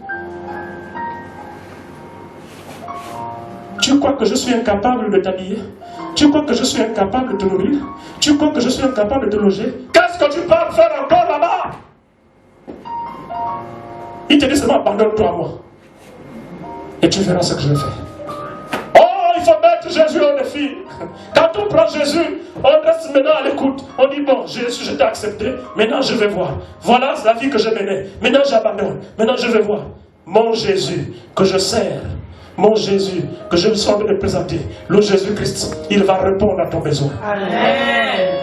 tu crois que je suis incapable de t'habiller? Tu crois que je suis incapable de te nourrir? Tu crois que je suis incapable de te loger? Qu'est-ce que tu peux faire encore là-bas? Il te dit seulement abandonne-toi à moi. Et tu verras ce que je vais faire. Oh, il faut mettre Jésus au défi. Quand on prend Jésus, on reste maintenant à l'écoute. On dit bon, Jésus, je t'ai accepté. Maintenant je vais voir. Voilà la vie que je menais. Maintenant j'abandonne. Maintenant je vais voir. Mon Jésus que je sers. Mon Jésus, que je me suis en train de présenter, le Jésus-Christ, il va répondre à ton besoin. Amen.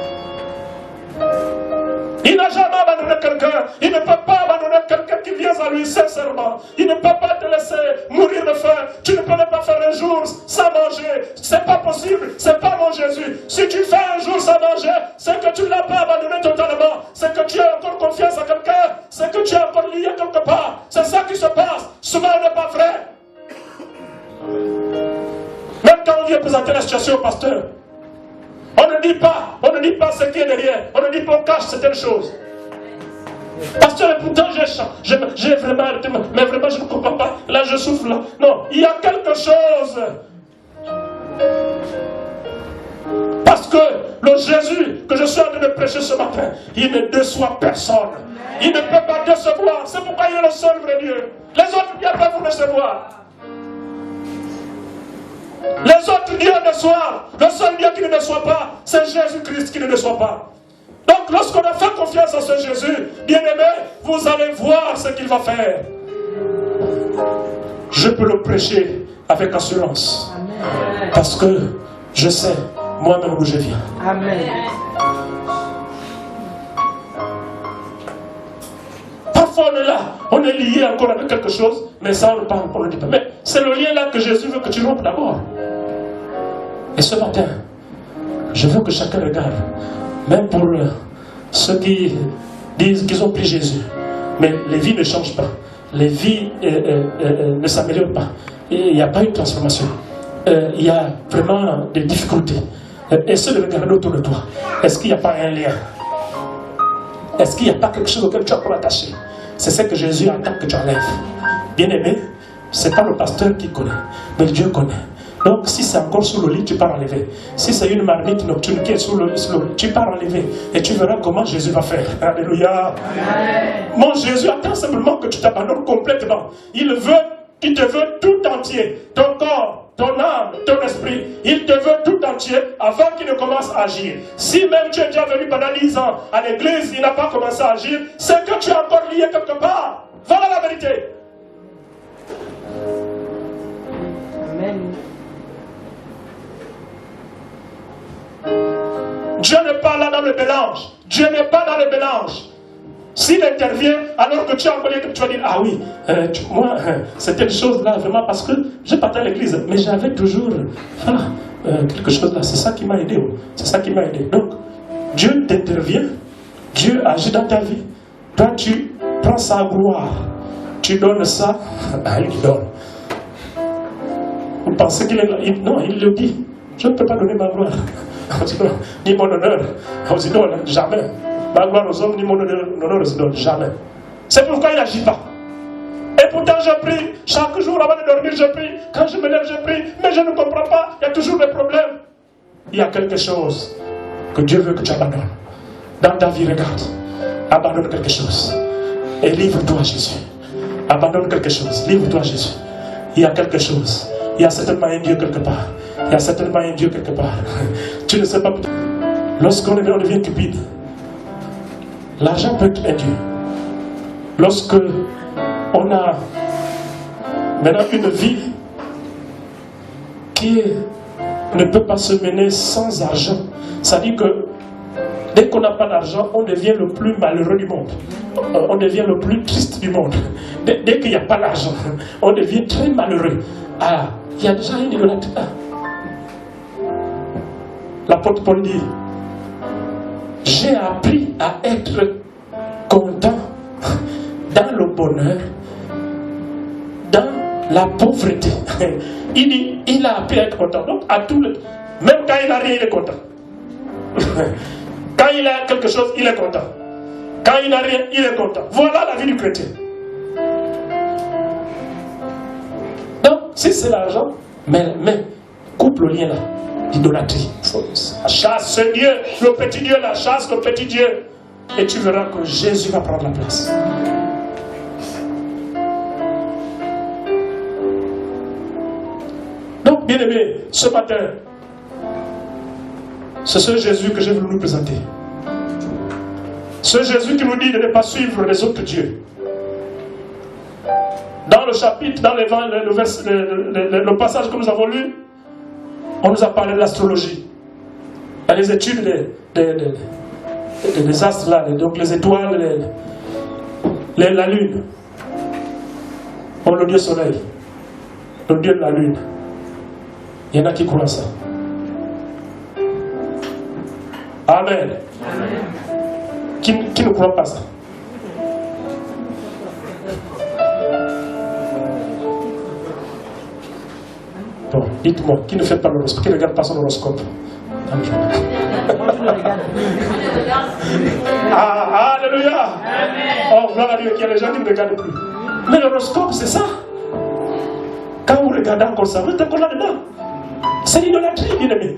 Il n'a jamais abandonné quelqu'un. Il ne peut pas abandonner abandonner quelqu'un qui vient à lui sincèrement. Il ne peut pas te laisser mourir de faim. Tu ne peux pas faire un jour sans manger. C'est pas possible. C'est pas mon Jésus. Si tu fais un jour sans manger, c'est que tu ne l'as pas abandonné totalement. C'est que tu as encore confiance à quelqu'un. C'est que tu es encore lié quelque part. C'est ça qui se passe. Souvent, on n'est pas vrai. Même quand on vient présenter la situation au pasteur, on ne dit pas ce qui est derrière. On ne dit pas, on cache certaines choses. Pasteur, et pourtant j'ai vraiment, mais vraiment je ne comprends pas. Là je souffle là. Non, il y a quelque chose. Parce que le Jésus que je suis en train de prêcher ce matin, il ne déçoit personne. Il ne peut pas décevoir. C'est pourquoi il est le seul vrai Dieu. Les autres dieux peuvent vous décevoir. Les autres dieux déçoivent. Le seul Dieu qui ne déçoit pas, c'est Jésus-Christ qui ne déçoit pas. Donc lorsqu'on a fait confiance à ce Jésus, bien-aimé, vous allez voir ce qu'il va faire. Je peux le prêcher avec assurance. Amen. Parce que je sais moi-même où je viens. Amen. Parfois on est là, on est lié encore avec quelque chose, mais ça on ne parle pas, on ne dit pas. Mais c'est le lien là que Jésus veut que tu rompes d'abord. Et ce matin, je veux que chacun regarde. Même pour ceux qui disent qu'ils ont pris Jésus. Mais les vies ne changent pas. Les vies ne s'améliorent pas. Il n'y a pas une transformation. Il y a vraiment des difficultés. Essaie de regarder autour de toi. Est-ce qu'il n'y a pas un lien? Est-ce qu'il n'y a pas quelque chose auquel tu as pour attacher? C'est ce que Jésus attend que tu enlèves. Bien-aimé, ce n'est pas le pasteur qui connaît, mais Dieu connaît. Donc, si c'est encore sous le lit, tu pars enlever. Si c'est une marmite nocturne qui est sous le lit, tu pars enlever. Et tu verras comment Jésus va faire. Alléluia. Amen. Mon Jésus attend simplement que tu t'abandonnes complètement. Il te veut tout entier. Ton corps, ton âme, ton esprit. Il te veut tout entier avant qu'il ne commence à agir. Si même tu es déjà venu pendant 10 ans à l'église, il n'a pas commencé à agir, c'est que tu es encore lié quelque part. Voilà la vérité. Amen. Dieu n'est pas là dans le mélange. Dieu n'est pas dans le mélange. S'il intervient, alors que tu as envoyé, tu vas dire, ah oui, moi, c'était une chose là, vraiment, parce que je partais à l'église, mais j'avais toujours quelque chose là. C'est ça qui m'a aidé. C'est ça qui m'a aidé. Donc, Dieu t'intervient, Dieu agit dans ta vie. Toi, tu prends sa gloire, tu donnes ça à lui qui donne. Vous pensez qu'il est là? Non, il le dit. Je ne peux pas donner ma gloire ni mon honneur aux idoles, jamais. Ma gloire aux hommes, ni mon honneur aux idoles, jamais. C'est pourquoi il n'agit pas. Et pourtant je prie, chaque jour avant de dormir je prie, quand je me lève je prie, mais je ne comprends pas, il y a toujours des problèmes. Il y a quelque chose que Dieu veut que tu abandonnes. Dans ta vie, regarde, abandonne quelque chose et livre-toi à Jésus. Abandonne quelque chose, livre-toi à Jésus. Il y a quelque chose, il y a certainement un Dieu quelque part. Il y a certainement un Dieu quelque part. Tu ne sais pas. Lorsqu'on devient cupide, l'argent peut être un Dieu. Lorsque on a maintenant une vie qui ne peut pas se mener sans argent, ça dit que dès qu'on n'a pas d'argent, on devient le plus malheureux du monde. On devient le plus triste du monde. Dès qu'il n'y a pas d'argent, on devient très malheureux. Ah, il y a déjà une idolâtrie. L'apôtre Paul dit, j'ai appris à être content dans le bonheur, dans la pauvreté. Il dit, il a appris à être content. Donc, à tout le... même quand il n'a rien, il est content. Quand il a quelque chose, il est content. Quand il n'a rien, il est content. Voilà la vie du chrétien. Donc, si c'est l'argent, mais coupe le lien là. Idolâtrie. Chasse Dieu, le petit Dieu, la chasse le petit Dieu. Et tu verras que Jésus va prendre la place. Donc, bien aimé, ce matin, c'est ce Jésus que j'ai voulu nous présenter. Ce Jésus qui nous dit de ne pas suivre les autres dieux. Dans le chapitre, dans le passage que nous avons lu, on nous a parlé de l'astrologie. Il y a les études des astres là, donc les étoiles. La lune. Oh, le Dieu soleil. Le Dieu de la lune. Il y en a qui croient à ça. Amen. Qui ne croit pas ça? Bon, dites-moi, qui ne fait pas l'horoscope? Qui ne regarde pas son horoscope? Ah, alléluia! Oh, gloire à Dieu, qu'il y a des gens qui ne regardent plus. Mais l'horoscope, c'est ça. Quand vous regardez encore ça, vous êtes encore là-dedans. C'est l'idolâtrie, bien aimé.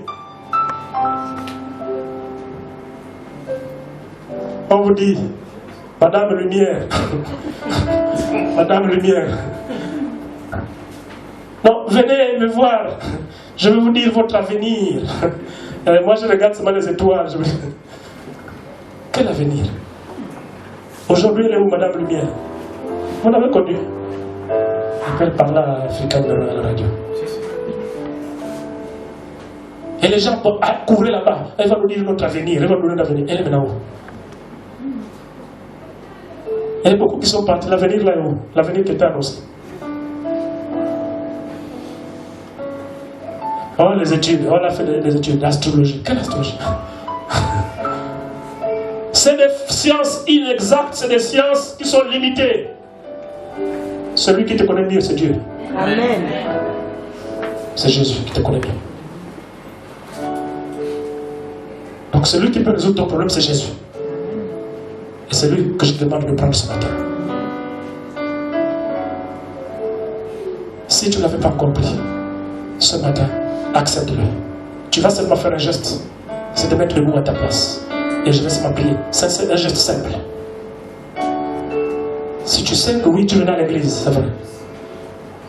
On vous dit, Madame Lumière, Madame Lumière, non, venez me voir, je vais vous dire votre avenir. Moi je regarde seulement les étoiles. Quel avenir? Aujourd'hui, elle est où, Madame Lumière? Vous l'avez connue? Elle parle à Africa à la radio. Et les gens courent là-bas. Elle va nous dire notre avenir, elle va nous donner l'avenir. Elle est maintenant où? Il y a beaucoup qui sont partis. L'avenir là est où? L'avenir qui était annoncé. Oh, les études. Oh, on a fait des études d'astrologie. Quelle astrologie? C'est des sciences inexactes, c'est des sciences qui sont limitées. Celui qui te connaît mieux, c'est Dieu. Amen. C'est Jésus qui te connaît mieux. Donc celui qui peut résoudre ton problème, c'est Jésus. Et c'est lui que je te demande de prendre ce matin. Si tu ne l'avais pas compris, ce matin, accepte-le. Tu vas seulement faire un geste. C'est de mettre le mot à ta place. Et je vais seulement prier. C'est un geste simple. Si tu sais que oui, tu venais à l'église, c'est vrai.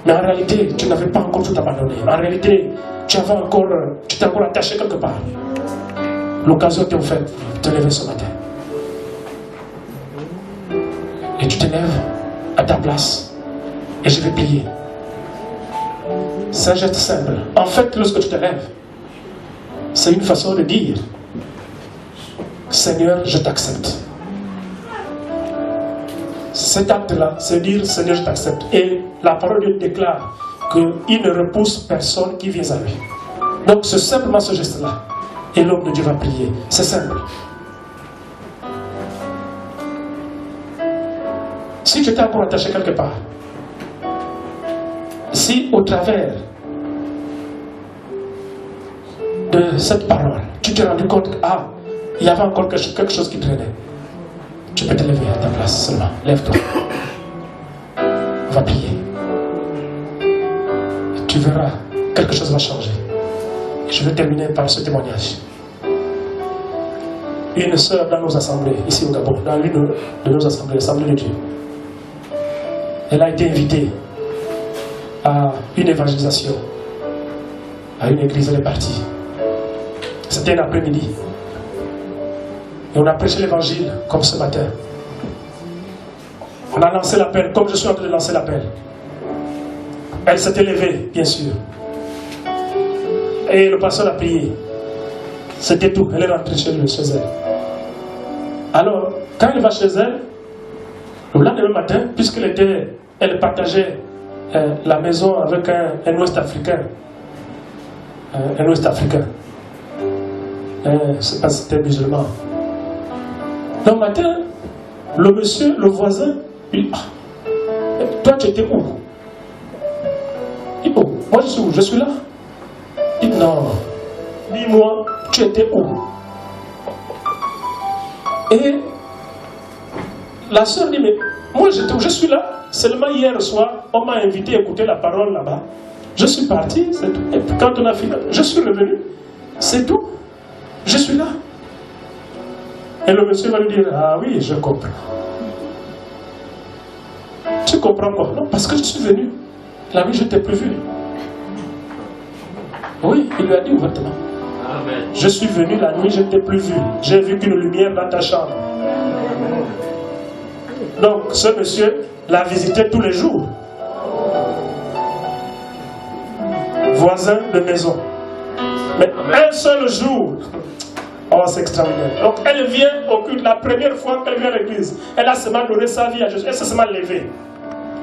Mais en réalité, tu n'avais pas encore tout abandonné. En réalité, tu t'es encore attaché quelque part. L'occasion t'est offerte de te lever ce matin. Et tu te lèves à ta place. Et je vais prier. C'est un geste simple. En fait, lorsque tu te lèves, c'est une façon de dire: Seigneur, je t'accepte. Cet acte-là, c'est dire: Seigneur, je t'accepte. Et la parole de Dieu déclare qu'il ne repousse personne qui vient à lui. Donc, c'est simplement ce geste-là. Et l'homme de Dieu va prier. C'est simple. Si tu t'es encore attaché quelque part, si au travers de cette parole, tu t'es rendu compte qu'il y avait encore quelque chose qui traînait, tu peux te lever à ta place seulement. Lève-toi. On va prier. Et tu verras, quelque chose va changer. Et je vais terminer par ce témoignage. Une sœur dans nos assemblées, ici au Gabon, dans l'une de nos assemblées, l'Assemblée de Dieu, elle a été invitée à une évangélisation, à une église. Elle est partie. C'était un après-midi. Et on a prêché l'évangile comme ce matin. On a lancé l'appel, comme je suis en train de lancer l'appel. Elle s'était levée, bien sûr. Et le pasteur a prié. C'était tout. Elle est rentrée chez elle. Alors, quand elle va chez elle, le lendemain matin, puisqu'elle partageait la maison avec un Ouest africain. Un Ouest africain. Je ne sais pas si c'était musulman. Le matin, le monsieur, le voisin, il dit: toi tu étais où? Il dit: oh, moi je suis où? Je suis là. Il dit: non. Dis-moi, tu étais où? Et la soeur dit: mais moi j'étais où? Je suis là. Seulement hier soir, on m'a invité à écouter la parole là-bas. Je suis parti, c'est tout. Et puis quand on a fini, je suis revenu. C'est tout. Je suis là. Et le monsieur va lui dire: ah oui, je comprends. Tu comprends quoi? Non, parce que je suis venu. La nuit, je ne t'ai plus vu. Oui, il lui a dit ouvertement. Amen. Je suis venu la nuit, je ne t'ai plus vu. J'ai vu qu'une lumière dans ta chambre. Donc, ce monsieur l'a visité tous les jours. Voisin de maison. Mais un seul jour, Oh, c'est extraordinaire. Donc, elle vient au culte la première fois qu'elle vient à l'église. Elle a seulement donné sa vie à Jésus. Elle s'est seulement levée.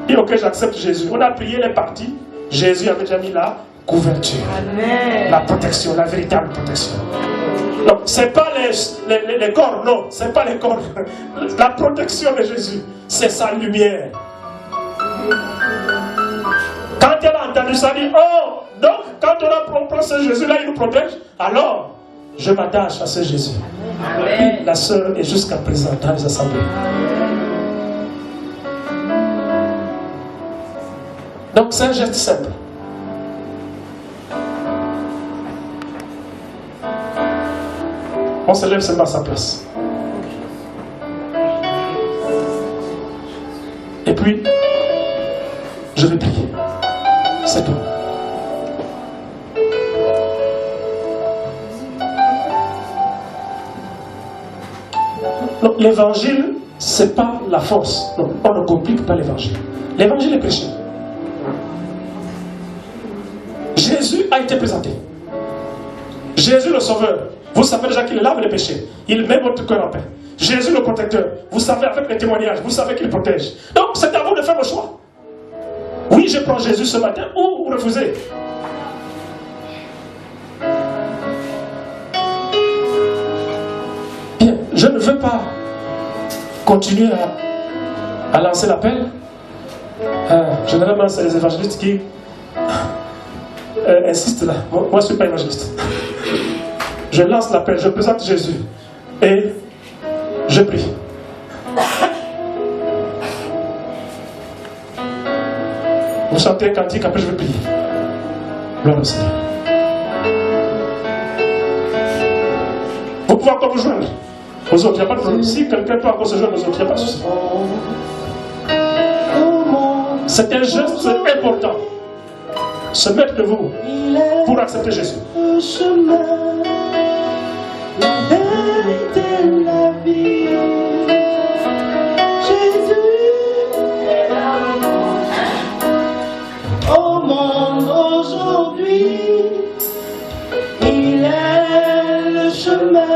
Et ok, j'accepte Jésus. On a prié, elle est partie. Jésus avait déjà mis la couverture. Amen. La protection, la véritable protection. Donc, ce n'est pas les corps, non. Ce n'est pas les corps. La protection de Jésus, c'est sa lumière. Quand elle a entendu ça, elle dit, oh, donc, quand on prend ce Jésus-là, il nous protège, alors, je m'attache à ce Jésus. Amen. La sœur est jusqu'à présent dans les assemblées. Donc, c'est un geste simple. On se lève seulement à sa place. Et puis, je vais prier. C'est tout. Donc, l'évangile, c'est pas la force. Donc, on ne complique pas l'évangile. L'évangile est prêché. Jésus a été présenté. Jésus le sauveur. Vous savez déjà qu'il lave les péchés. Il met votre cœur en paix. Jésus le protecteur. Vous savez avec les témoignages. Vous savez qu'il protège. Donc, c'est à vous de faire le choix. Oui, je prends Jésus ce matin ou vous refusez. Bien, je ne veux pas continuer à lancer l'appel. Généralement, c'est les évangélistes qui insistent là. Moi, je ne suis pas évangéliste. Je lance l'appel, je présente Jésus et je prie. Vous chantez un cantique, après je vais prier. Gloire au Seigneur. Vous pouvez encore vous joindre aux autres, il n'y a pas de problème. Si quelqu'un peut encore se joindre aux autres, il n'y a pas de souci. C'est un geste important. Se mettre de vous pour accepter Jésus. La vérité, la vie. Jésus est l'amour. Au monde aujourd'hui, il est le chemin,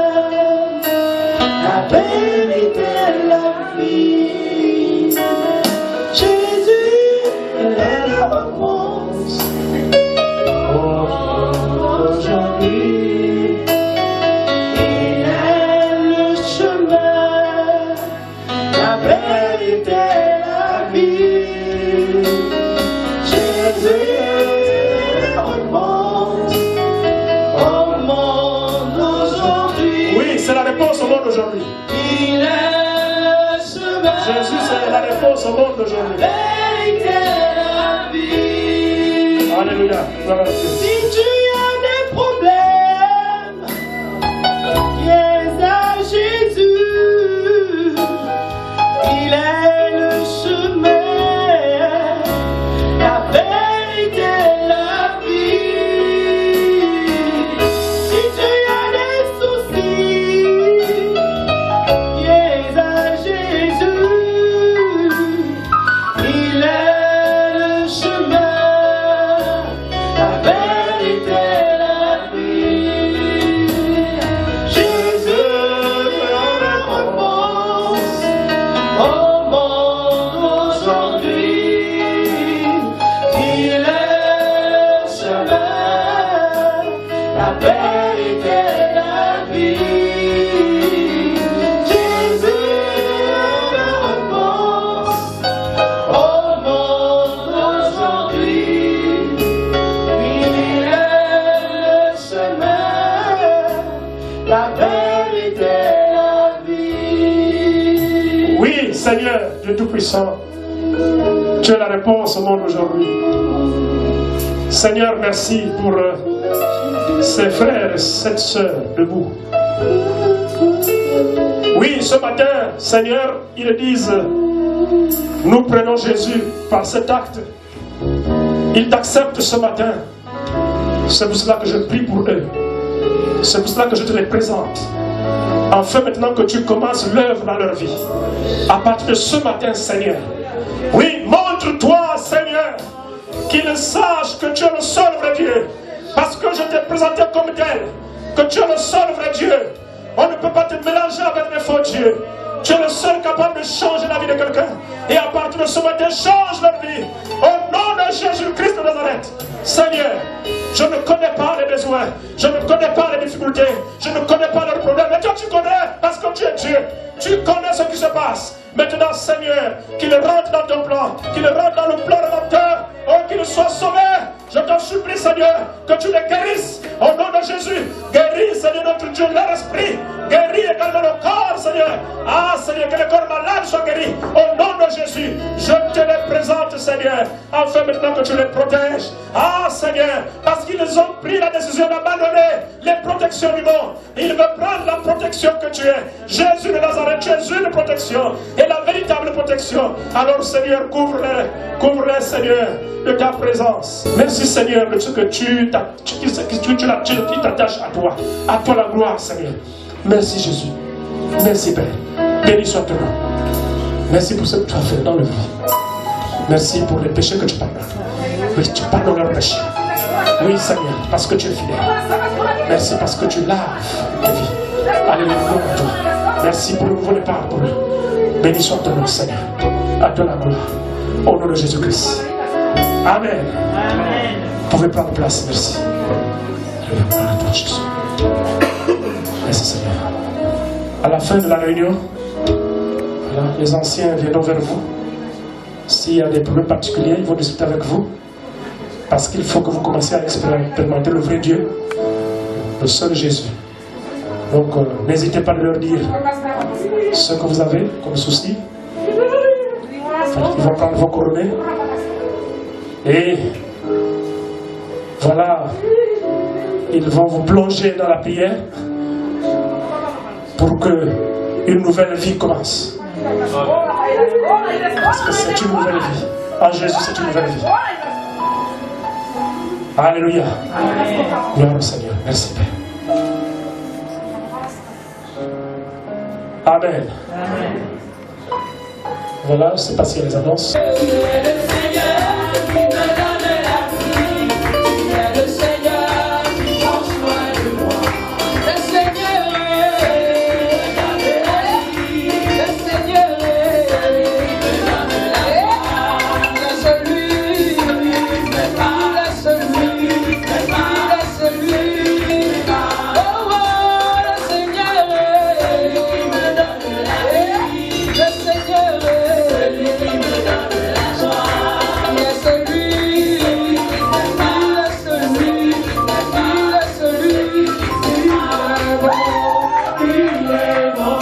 la vérité, la vie. Jésus est la réponse. Au monde aujourd'hui. Au monde aujourd'hui. Il est le chemin. Jésus, c'est la réponse au monde aujourd'hui. La vérité, la vie. Alléluia. Gloire à Dieu. Si tu as des problèmes, viens à Jésus. Il est le chemin, la vérité, la vie. Si tu as des soucis, il est le chemin, la vérité, la vie. Jésus est la réponse au monde aujourd'hui. Il est le chemin, la vérité, la vie. Jésus est la réponse au monde aujourd'hui. Il est le chemin, la vérité, la vie. Oui, Seigneur, Dieu Tout-Puissant, tu es la réponse au monde aujourd'hui. Seigneur, merci pour ces frères et cette sœur debout. Oui, ce matin, Seigneur, ils disent, nous prenons Jésus par cet acte. Ils t'acceptent ce matin. C'est pour cela que je prie pour eux. C'est pour cela que je te les présente. Enfin, maintenant que tu commences l'œuvre dans leur vie. À partir de ce matin, Seigneur. Oui, montre-toi, Seigneur, qu'ils sachent que tu es le seul vrai Dieu. Parce que je t'ai présenté comme tel. Que tu es le seul vrai Dieu. On ne peut pas te mélanger avec les faux dieux. Tu es le seul capable de changer la vie de quelqu'un. Et à partir de ce matin, change leur vie. Au nom de Jésus-Christ de Nazareth. Seigneur, je ne connais pas les besoins. Je ne connais pas les difficultés. Je ne connais pas leurs problèmes. Mais toi, tu connais parce que tu es Dieu. Tu connais ce qui se passe. Maintenant, Seigneur, qu'il rentre dans ton plan. Qu'il rentre dans le plan rédempteur. Oh, qu'il soit sauvé. Je t'en supplie, Seigneur, que tu les guérisses. Au nom de Jésus, guéris, Seigneur, notre Dieu, leur esprit. Guéris également le corps, Seigneur. Ah, Seigneur, que le corps malade soit guéri. Au nom de Jésus, je te les présente, Seigneur, afin maintenant que tu les protèges. Ah, Seigneur, parce qu'ils ont pris la décision d'abandonner les protections du monde. Ils veulent prendre la protection que tu es. Jésus de Nazareth, tu es une protection et la véritable protection. Alors, Seigneur, couvre-les, Seigneur, de ta présence. Merci, Seigneur, de ce que tu t'attaches à toi. À toi la gloire, Seigneur. Merci, Jésus. Merci, Père. Béni soit ton nom. Merci pour ce que tu as fait dans le vie. Merci pour les péchés que tu pardonnes. Oui, tu pardonnes leurs péchés. Oui, Seigneur, parce que tu es fidèle. Merci parce que tu laves ta vie. Alléluia, gloire à toi. Merci pour le nouveau départ pour eux. Béni soit ton nom, Seigneur. À toi la gloire. Au nom de Jésus-Christ. Amen. Amen. Vous pouvez prendre place, merci. Alléluia, gloire à toi, Jésus. Merci, Seigneur. À la fin de la réunion, voilà, les anciens viendront vers vous. S'il y a des problèmes particuliers, ils vont discuter avec vous. Parce qu'il faut que vous commenciez à expérimenter le vrai Dieu, le seul Jésus. Donc, n'hésitez pas à leur dire ce que vous avez comme souci. Ils vont prendre vos coordonnées. Et voilà, ils vont vous plonger dans la prière pour que une nouvelle vie commence. Parce que c'est une nouvelle vie. En Jésus, c'est une nouvelle vie. Alléluia. Gloire au Seigneur. Merci, Père. Amen. Voilà, je ne sais pas s'il y a les annonces. Il est bon.